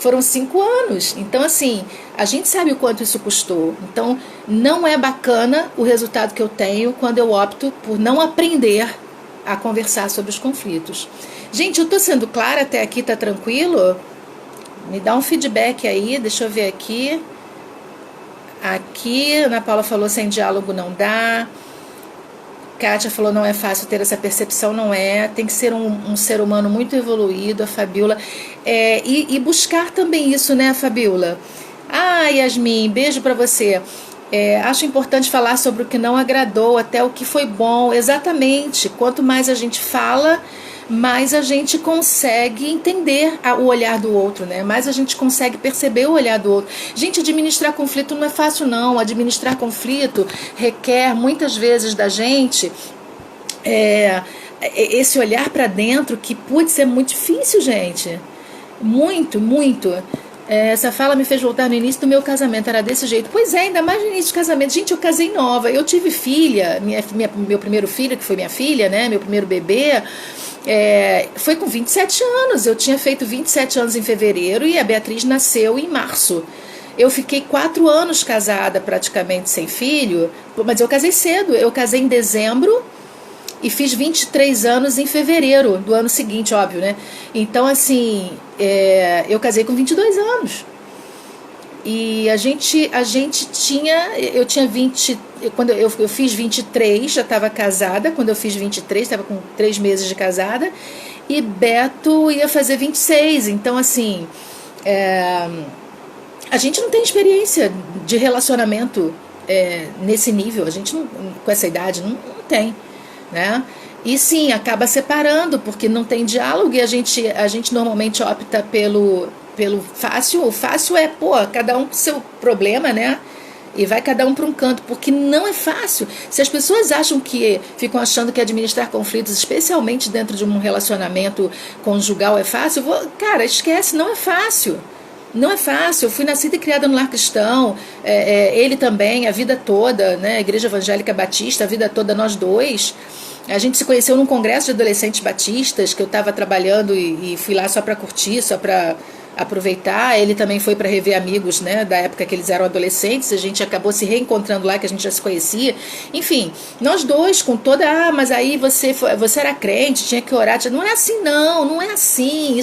foram 5 anos. Então assim, a gente sabe o quanto isso custou. Então não é bacana o resultado que eu tenho quando eu opto por não aprender a conversar sobre os conflitos. Gente, eu estou sendo clara até aqui, tá tranquilo? Me dá um feedback aí, deixa eu ver aqui. Aqui, Ana Paula falou, sem diálogo não dá. Kátia falou, não é fácil ter essa percepção, não é. Tem que ser um ser humano muito evoluído, a Fabiola. E buscar também isso, né, Fabiola? Yasmin, beijo pra você. Acho importante falar sobre o que não agradou, até o que foi bom. Exatamente. Quanto mais a gente fala, mais a gente consegue entender o olhar do outro, né? Mais a gente consegue perceber o olhar do outro. Gente, administrar conflito não é fácil, não. Administrar conflito requer muitas vezes da gente esse olhar para dentro, que putz, é muito difícil, gente. Muito, muito. Essa fala me fez voltar no início do meu casamento, era desse jeito. Pois é, ainda mais no início do casamento. Gente, eu casei nova, eu tive filha, meu primeiro filho, que foi minha filha, né? Meu primeiro bebê. Foi com 27 anos, eu tinha feito 27 anos em fevereiro e a Beatriz nasceu em março. Eu fiquei 4 anos casada, praticamente sem filho, mas eu casei cedo, eu casei em dezembro e fiz 23 anos em fevereiro do ano seguinte, óbvio, né? Então, assim, eu casei com 22 anos. E eu tinha 20, quando eu fiz 23, já estava casada, quando eu fiz 23, estava com 3 meses de casada, e Beto ia fazer 26, então assim, a gente não tem experiência de relacionamento nesse nível, a gente não, com essa idade não tem, né? E sim, acaba separando, porque não tem diálogo, e a gente normalmente opta pelo fácil. O fácil cada um com seu problema, né? E vai cada um para um canto, porque não é fácil. Se as pessoas ficam achando que administrar conflitos, especialmente dentro de um relacionamento conjugal, é fácil, cara, esquece, não é fácil. Não é fácil. Eu fui nascida e criada no lar cristão, ele também, a vida toda, né? Igreja Evangélica Batista, a vida toda, nós dois. A gente se conheceu num congresso de adolescentes batistas, que eu estava trabalhando e fui lá só para curtir, só para aproveitar. Ele também foi para rever amigos, né, da época que eles eram adolescentes. A gente acabou se reencontrando lá, que a gente já se conhecia. Enfim, nós dois com toda... mas aí você era crente, tinha que orar. Não é assim, não é assim.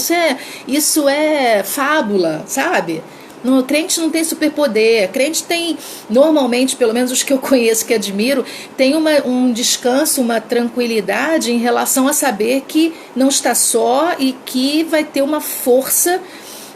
Isso é fábula, sabe? Crente não tem superpoder. Crente tem, normalmente, pelo menos os que eu conheço, que admiro, tem um descanso, uma tranquilidade em relação a saber que não está só e que vai ter uma força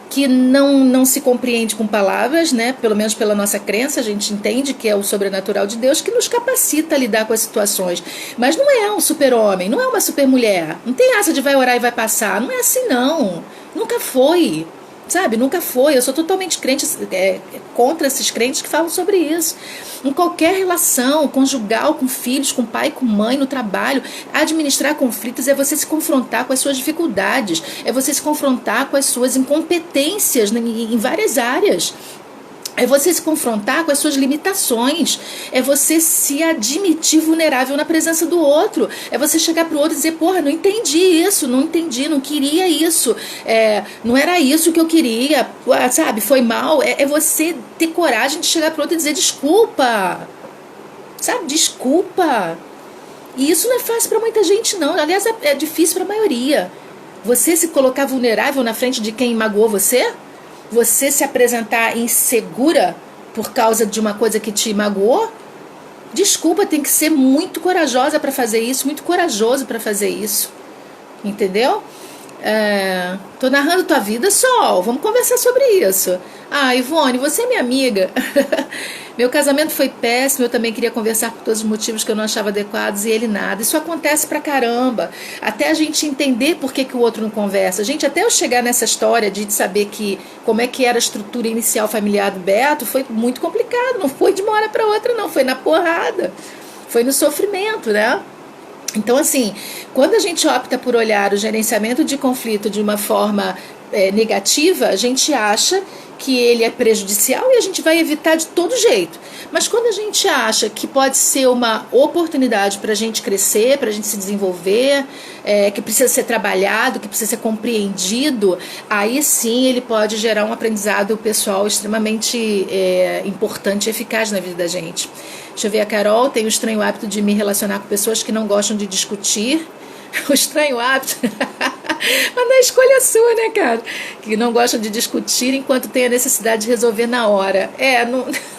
que não se compreende com palavras, né? Pelo menos pela nossa crença, a gente entende que é o sobrenatural de Deus que nos capacita a lidar com as situações. Mas não é um super-homem, não é uma super-mulher. Não tem essa de vai orar e vai passar. Não é assim, não. Nunca foi. Sabe, nunca foi. Eu sou totalmente crente, contra esses crentes que falam sobre isso. Em qualquer relação conjugal, com filhos, com pai, com mãe, no trabalho, administrar conflitos é você se confrontar com as suas dificuldades, é você se confrontar com as suas incompetências em várias áreas. É você se confrontar com as suas limitações. É você se admitir vulnerável na presença do outro. É você chegar pro outro e dizer, porra, não entendi isso, não queria isso. Não era isso que eu queria, sabe? Foi mal. É você ter coragem de chegar pro outro e dizer, desculpa. Sabe? Desculpa. E isso não é fácil para muita gente, não. Aliás, é difícil para a maioria. Você se colocar vulnerável na frente de quem magoou você? Você se apresentar insegura por causa de uma coisa que te magoou? Desculpa, tem que ser muito corajosa para fazer isso, muito corajoso para fazer isso. Entendeu? Tô narrando tua vida, Sol. Vamos conversar sobre isso. Ah, Ivone, você é minha amiga. Meu casamento foi péssimo, eu também queria conversar por todos os motivos que eu não achava adequados e ele nada. Isso acontece pra caramba. Até a gente entender por que o outro não conversa. Gente, até eu chegar nessa história de saber que como é que era a estrutura inicial familiar do Beto, foi muito complicado. Não foi de uma hora pra outra, não. Foi na porrada. Foi no sofrimento, né? Então, assim, quando a gente opta por olhar o gerenciamento de conflito de uma forma negativa, a gente acha que ele é prejudicial e a gente vai evitar de todo jeito. Mas quando a gente acha que pode ser uma oportunidade para a gente crescer, para a gente se desenvolver, que precisa ser trabalhado, que precisa ser compreendido, aí sim ele pode gerar um aprendizado pessoal extremamente importante e eficaz na vida da gente. Deixa eu ver, a Carol tem o estranho hábito de me relacionar com pessoas que não gostam de discutir. O estranho hábito. Mas não é escolha sua, né, cara? Que não gostam de discutir enquanto tem a necessidade de resolver na hora.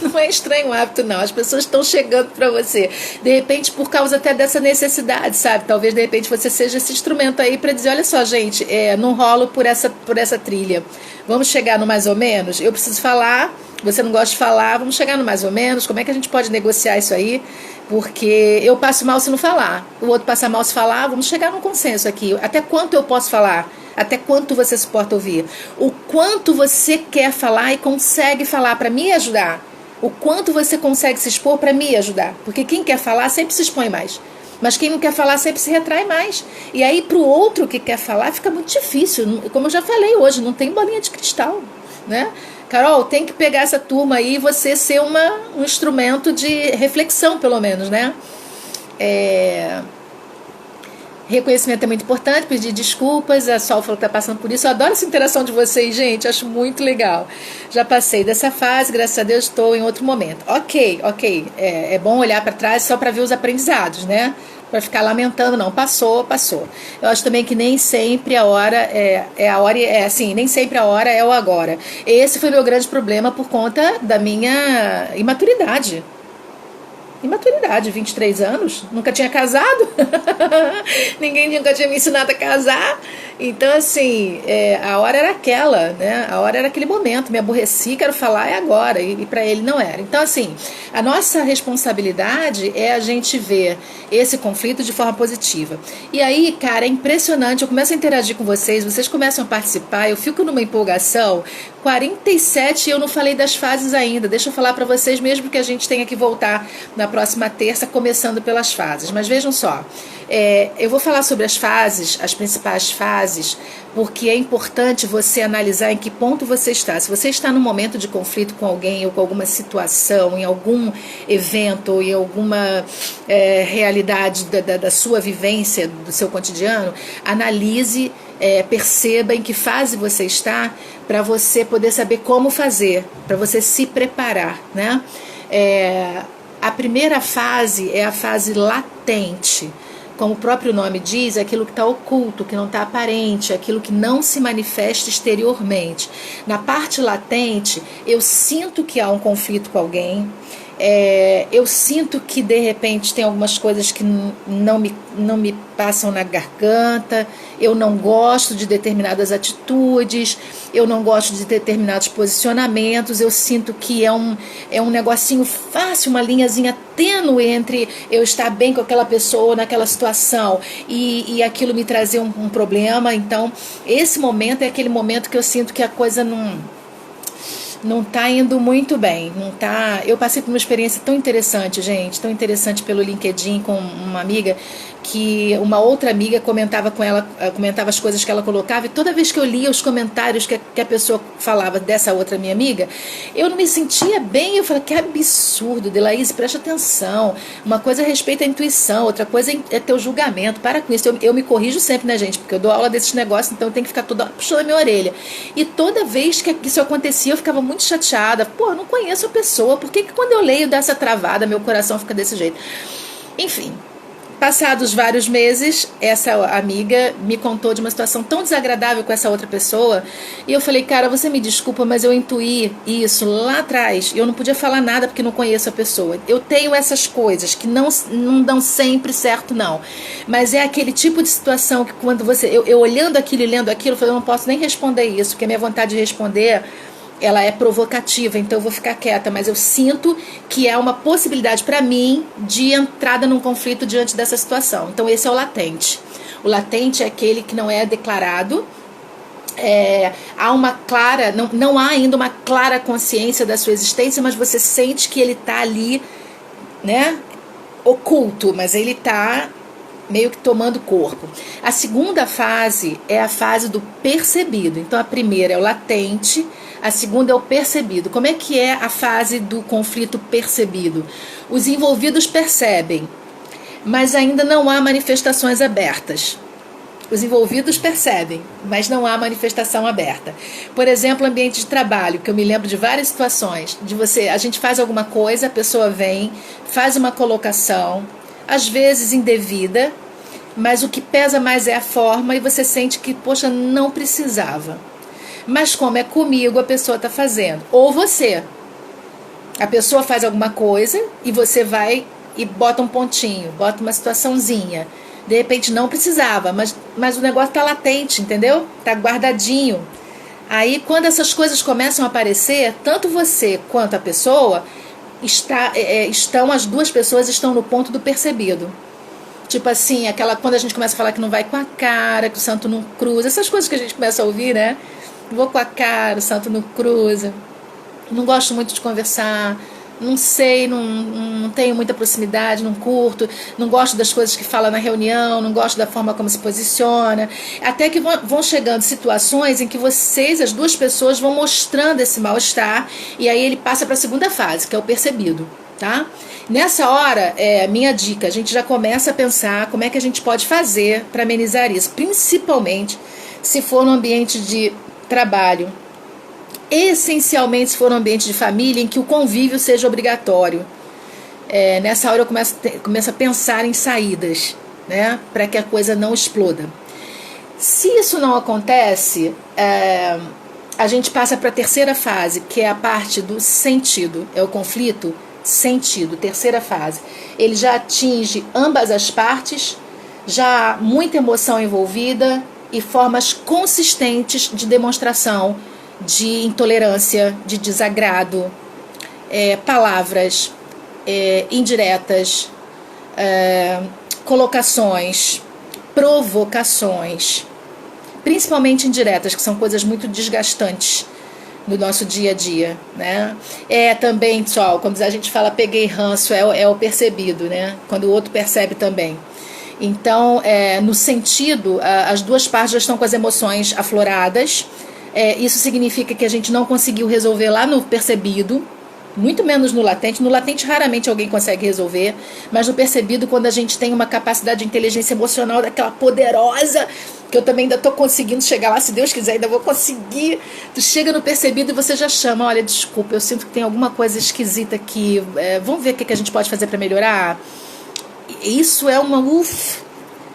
Não é estranho hábito, não. As pessoas estão chegando para você. De repente, por causa até dessa necessidade, sabe? Talvez, de repente, você seja esse instrumento aí para dizer, olha só, gente, não rolo por essa trilha. Vamos chegar no mais ou menos? Eu preciso falar, você não gosta de falar, vamos chegar no mais ou menos? Como é que a gente pode negociar isso aí? Porque eu passo mal se não falar, o outro passa mal se falar, vamos chegar num consenso aqui. Até quanto eu posso falar? Até quanto você suporta ouvir? O quanto você quer falar e consegue falar para me ajudar? O quanto você consegue se expor para me ajudar? Porque quem quer falar sempre se expõe mais. Mas quem não quer falar sempre se retrai mais. E aí para o outro que quer falar fica muito difícil. Como eu já falei hoje, não tem bolinha de cristal, né? Carol, tem que pegar essa turma aí e você ser um instrumento de reflexão, pelo menos, né? Reconhecimento é muito importante, pedir desculpas. A Sol falou que está passando por isso. Eu adoro essa interação de vocês, gente, acho muito legal. Já passei dessa fase, graças a Deus estou em outro momento. Ok. É bom olhar para trás só para ver os aprendizados, né? Para ficar lamentando, não. Passou. Eu acho também que nem sempre a hora é a hora, assim, nem sempre a hora é o agora. Esse foi o meu grande problema por conta da minha imaturidade. 23 anos, nunca tinha casado, ninguém nunca tinha me ensinado a casar, então assim, a hora era aquela, né? A hora era aquele momento, me aborreci, quero falar, é agora, e para ele não era. Então assim, a nossa responsabilidade é a gente ver esse conflito de forma positiva. E aí, cara, é impressionante, eu começo a interagir com vocês começam a participar, eu fico numa empolgação. 47 eu não falei das fases ainda, deixa eu falar para vocês mesmo que a gente tenha que voltar na próxima terça, começando pelas fases. Mas vejam só, eu vou falar sobre as fases, as principais fases, porque é importante você analisar em que ponto você está. Se você está num momento de conflito com alguém ou com alguma situação, em algum evento ou em alguma realidade da sua vivência, do seu cotidiano, analise, perceba em que fase você está para você poder saber como fazer, para você se preparar, né? A primeira fase é a fase latente. Como o próprio nome diz, é aquilo que está oculto, que não está aparente, aquilo que não se manifesta exteriormente. Na parte latente, eu sinto que há um conflito com alguém, eu sinto que de repente tem algumas coisas que não me passam na garganta, eu não gosto de determinadas atitudes, eu não gosto de determinados posicionamentos, eu sinto que é um negocinho fácil, uma linhazinha tênue entre eu estar bem com aquela pessoa naquela situação e aquilo me trazer um problema. Então esse momento é aquele momento que eu sinto que a coisa não está indo muito bem, não tá. Eu passei por uma experiência tão interessante, gente, tão interessante pelo LinkedIn com uma amiga, que uma outra amiga comentava com ela, comentava as coisas que ela colocava, e toda vez que eu lia os comentários que a pessoa falava dessa outra minha amiga, eu não me sentia bem. Eu falei, que absurdo, Delaíse, presta atenção, uma coisa é respeito à intuição, outra coisa é teu julgamento, para com isso. Eu me corrijo sempre, né, gente, porque eu dou aula desses negócios, então eu tenho que ficar toda puxando a minha orelha, e toda vez que isso acontecia eu ficava muito chateada. Pô, eu não conheço a pessoa, por que quando eu leio dessa travada meu coração fica desse jeito? Enfim, passados vários meses, essa amiga me contou de uma situação tão desagradável com essa outra pessoa, e eu falei, cara, você me desculpa, mas eu intuí isso lá atrás, eu não podia falar nada porque não conheço a pessoa. Eu tenho essas coisas que não dão sempre certo, não. Mas é aquele tipo de situação que quando você... Eu olhando aquilo e lendo aquilo, eu falei, eu não posso nem responder isso, porque a minha vontade de responder... ela é provocativa, então eu vou ficar quieta, mas eu sinto que é uma possibilidade para mim de entrada num conflito diante dessa situação. Então esse é o latente. O latente é aquele que não é declarado, há uma clara, não há ainda uma clara consciência da sua existência, mas você sente que ele está ali, né, oculto, mas ele está meio que tomando corpo. A segunda fase é a fase do percebido. Então a primeira é o latente, a segunda é o percebido. Como é que é a fase do conflito percebido? Os envolvidos percebem, mas ainda não há manifestações abertas. Os envolvidos percebem, mas não há manifestação aberta. Por exemplo, ambiente de trabalho, que eu me lembro de várias situações, a gente faz alguma coisa, a pessoa vem, faz uma colocação, às vezes indevida, mas o que pesa mais é a forma e você sente que, poxa, não precisava. Mas como é comigo, a pessoa está fazendo. Ou você. A pessoa faz alguma coisa e você vai e bota um pontinho, bota uma situaçãozinha. De repente não precisava, mas o negócio está latente, entendeu? Está guardadinho. Aí quando essas coisas começam a aparecer, tanto você quanto a pessoa... as duas pessoas estão no ponto do percebido. Tipo assim, quando a gente começa a falar que não vai com a cara, que o santo não cruza, essas coisas que a gente começa a ouvir, né? Vou com a cara, o santo não cruza, não gosto muito de conversar, não sei, não tenho muita proximidade, não curto, não gosto das coisas que fala na reunião, não gosto da forma como se posiciona. Até que vão chegando situações em que as duas pessoas, vão mostrando esse mal-estar, e aí ele passa para a segunda fase, que é o percebido, tá? Nessa hora, minha dica, a gente já começa a pensar como é que a gente pode fazer para amenizar isso, principalmente se for no ambiente de trabalho. Essencialmente se for um ambiente de família em que o convívio seja obrigatório. Nessa hora eu começo a pensar em saídas, né, para que a coisa não exploda. Se isso não acontece, a gente passa para a terceira fase, que é a parte do sentido, é o conflito sentido, terceira fase. Ele já atinge ambas as partes, já há muita emoção envolvida e formas consistentes de demonstração de intolerância, de desagrado, palavras indiretas, colocações, provocações, principalmente indiretas, que são coisas muito desgastantes no nosso dia a dia, né? Também, pessoal, quando a gente fala peguei ranço, é o percebido, né? Quando o outro percebe também. Então, no sentido, as duas partes já estão com as emoções afloradas. Isso significa que a gente não conseguiu resolver lá no percebido, muito menos no latente. No latente raramente alguém consegue resolver, mas no percebido, quando a gente tem uma capacidade de inteligência emocional daquela poderosa, que eu também ainda estou conseguindo chegar lá, se Deus quiser ainda vou conseguir. Tu chega no percebido e você já chama, olha, desculpa, eu sinto que tem alguma coisa esquisita aqui, vamos ver o que a gente pode fazer para melhorar. Isso é uma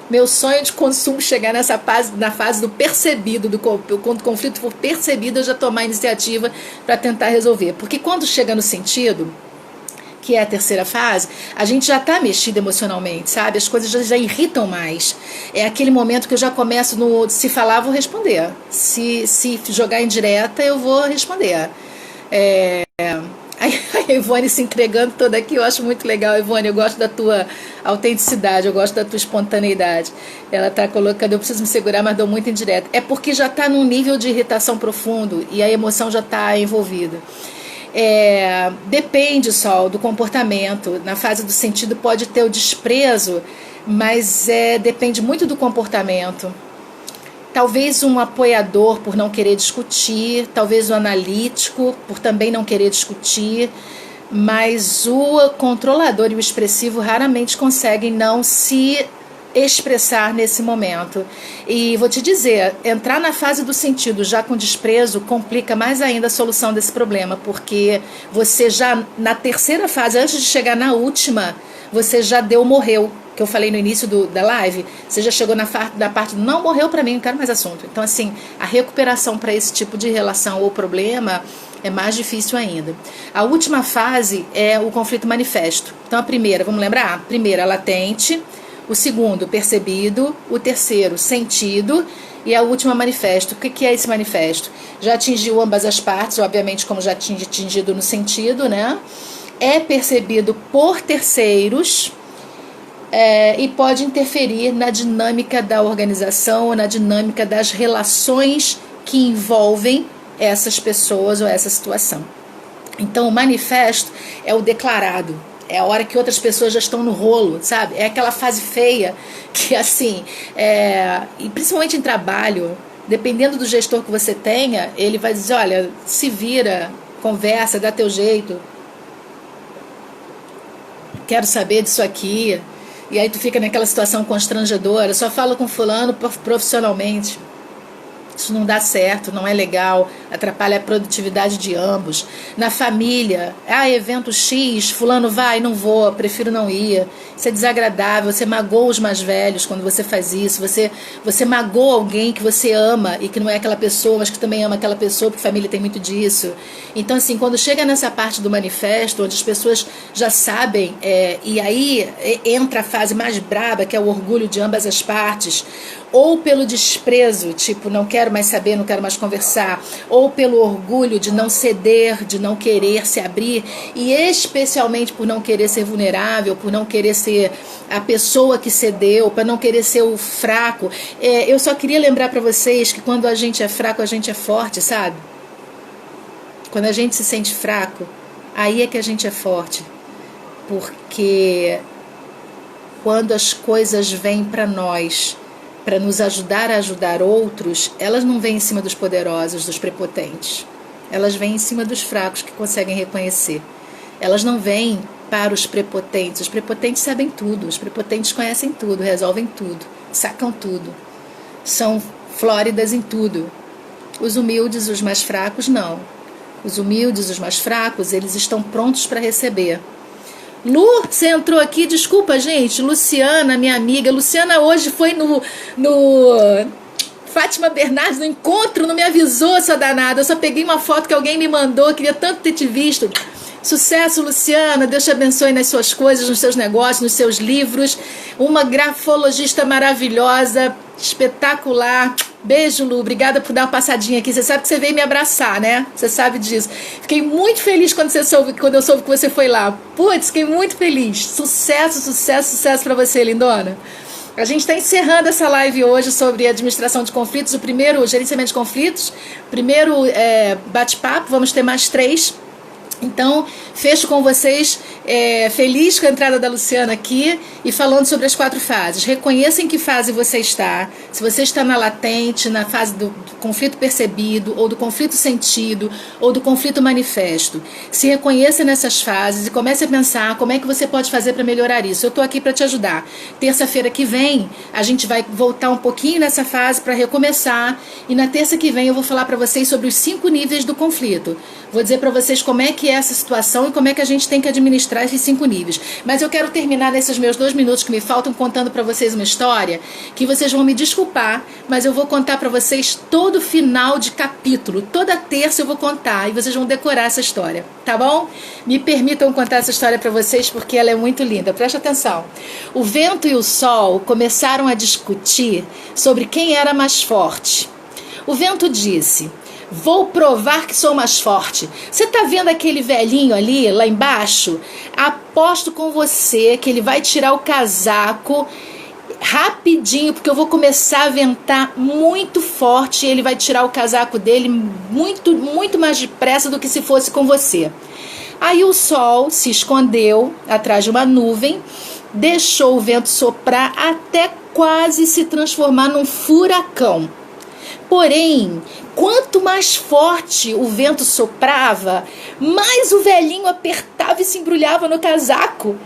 meu sonho de consumo chegar na fase do percebido, quando o conflito for percebido, eu já tomar a iniciativa para tentar resolver. Porque quando chega no sentido, que é a terceira fase, a gente já está mexido emocionalmente, sabe? As coisas já irritam mais. É aquele momento que eu já começo se falar, vou responder. Se jogar em direta, eu vou responder. A Ivone se entregando toda aqui, eu acho muito legal, Ivone, eu gosto da tua autenticidade, eu gosto da tua espontaneidade. Ela está colocando, eu preciso me segurar, mas dou muito indireto. É porque já está num nível de irritação profundo e a emoção já está envolvida. Depende só do comportamento. Na fase do sentido pode ter o desprezo, mas depende muito do comportamento. Talvez um apoiador por não querer discutir, talvez o analítico por também não querer discutir, mas o controlador e o expressivo raramente conseguem não se expressar nesse momento. E vou te dizer, entrar na fase do sentido já com desprezo complica mais ainda a solução desse problema, porque você já na terceira fase, antes de chegar na última, você já deu morreu, que eu falei no início da live, você já chegou na parte do não, morreu pra mim, não quero mais assunto. Então assim, a recuperação para esse tipo de relação ou problema é mais difícil ainda. A última fase é o conflito manifesto. Então a primeira, vamos lembrar? A primeira, latente, o segundo, percebido, o terceiro, sentido, e a última, manifesto. O que é esse manifesto? Já atingiu ambas as partes, obviamente, como já tinha atingido no sentido, né? É percebido por terceiros e pode interferir na dinâmica da organização ou na dinâmica das relações que envolvem essas pessoas ou essa situação. Então, o manifesto é o declarado. É a hora que outras pessoas já estão no rolo, sabe? É aquela fase feia que, assim, e principalmente em trabalho, dependendo do gestor que você tenha, ele vai dizer, olha, se vira, conversa, dá teu jeito, quero saber disso aqui. E aí tu fica naquela situação constrangedora, só fala com fulano profissionalmente. Isso não dá certo, não é legal, atrapalha a produtividade de ambos. Na família, evento X, fulano vai, não vou, prefiro não ir. Isso é desagradável, você magoa os mais velhos quando você faz isso, você magoa alguém que você ama e que não é aquela pessoa, mas que também ama aquela pessoa, porque família tem muito disso. Então assim, quando chega nessa parte do manifesto, onde as pessoas já sabem, e aí entra a fase mais braba, que é o orgulho de ambas as partes, ou pelo desprezo, tipo, não quero mais saber, não quero mais conversar, ou pelo orgulho de não ceder, de não querer se abrir, e especialmente por não querer ser vulnerável, por não querer ser a pessoa que cedeu, para não querer ser o fraco. Eu só queria lembrar para vocês que quando a gente é fraco, a gente é forte, sabe? Quando a gente se sente fraco, aí é que a gente é forte, porque quando as coisas vêm para nós, para nos ajudar a ajudar outros, elas não vêm em cima dos poderosos, dos prepotentes. Elas vêm em cima dos fracos que conseguem reconhecer. Elas não vêm para os prepotentes. Os prepotentes sabem tudo, os prepotentes conhecem tudo, resolvem tudo, sacam tudo. São flóridas em tudo. Os humildes, os mais fracos, não. Os humildes, os mais fracos, eles estão prontos para receber. Lu, você entrou aqui, desculpa, gente, Luciana, minha amiga, Luciana hoje foi no Fátima Bernardes, no encontro, não me avisou, sua danada, eu só peguei uma foto que alguém me mandou, queria tanto ter te visto. Sucesso, Luciana, Deus te abençoe nas suas coisas, nos seus negócios, nos seus livros, uma grafologista maravilhosa, espetacular. Beijo, Lu, obrigada por dar uma passadinha aqui. Você sabe que você veio me abraçar, né? Você sabe disso. Fiquei muito feliz quando eu soube que você foi lá. Putz, fiquei muito feliz. Sucesso, sucesso, sucesso pra você, lindona. A gente está encerrando essa live hoje sobre administração de conflitos, o primeiro gerenciamento de conflitos, primeiro bate-papo, vamos ter mais 3. Então, fecho com vocês, feliz com a entrada da Luciana aqui e falando sobre as 4 fases. Reconheça em que fase você está. Se você está na latente, na fase do conflito percebido, ou do conflito sentido, ou do conflito manifesto. Se reconheça nessas fases e comece a pensar como é que você pode fazer para melhorar isso. Eu estou aqui para te ajudar. Terça-feira que vem, a gente vai voltar um pouquinho nessa fase para recomeçar. E na terça que vem eu vou falar para vocês sobre os 5 níveis do conflito. Vou dizer para vocês como é que é essa situação e como é que a gente tem que administrar esses 5 níveis. Mas eu quero terminar nesses meus 2 minutos que me faltam contando para vocês uma história que vocês vão me desculpar, mas eu vou contar para vocês todo final de capítulo. Toda terça eu vou contar e vocês vão decorar essa história, tá bom? Me permitam contar essa história para vocês porque ela é muito linda. Preste atenção. O vento e o sol começaram a discutir sobre quem era mais forte. O vento disse: vou provar que sou mais forte. Você tá vendo aquele velhinho ali, lá embaixo? Aposto com você que ele vai tirar o casaco rapidinho, porque eu vou começar a ventar muito forte e ele vai tirar o casaco dele muito, muito mais depressa do que se fosse com você. Aí o sol se escondeu atrás de uma nuvem, deixou o vento soprar até quase se transformar num furacão. Porém, quanto mais forte o vento soprava, mais o velhinho apertava e se embrulhava no casaco.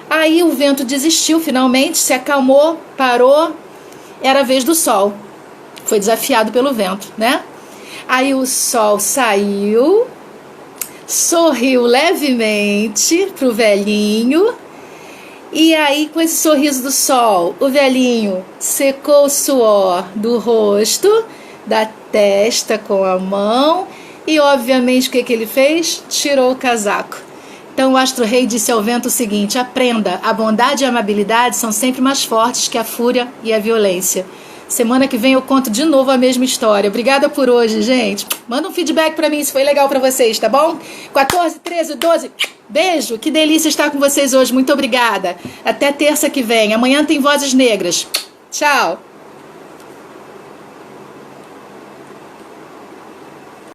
Aí o vento desistiu finalmente, se acalmou, parou. Era a vez do sol. Foi desafiado pelo vento, né? Aí o sol saiu, sorriu levemente pro velhinho E aí, com esse sorriso do sol, o velhinho secou o suor do rosto, da testa com a mão e, obviamente, o que ele fez? Tirou o casaco. Então o astro-rei disse ao vento o seguinte: aprenda, a bondade e a amabilidade são sempre mais fortes que a fúria e a violência. Semana que vem eu conto de novo a mesma história. Obrigada por hoje, gente. Manda um feedback pra mim se foi legal pra vocês, tá bom? 14, 13, 12. Beijo, que delícia estar com vocês hoje. Muito obrigada. Até terça que vem. Amanhã tem Vozes Negras. Tchau.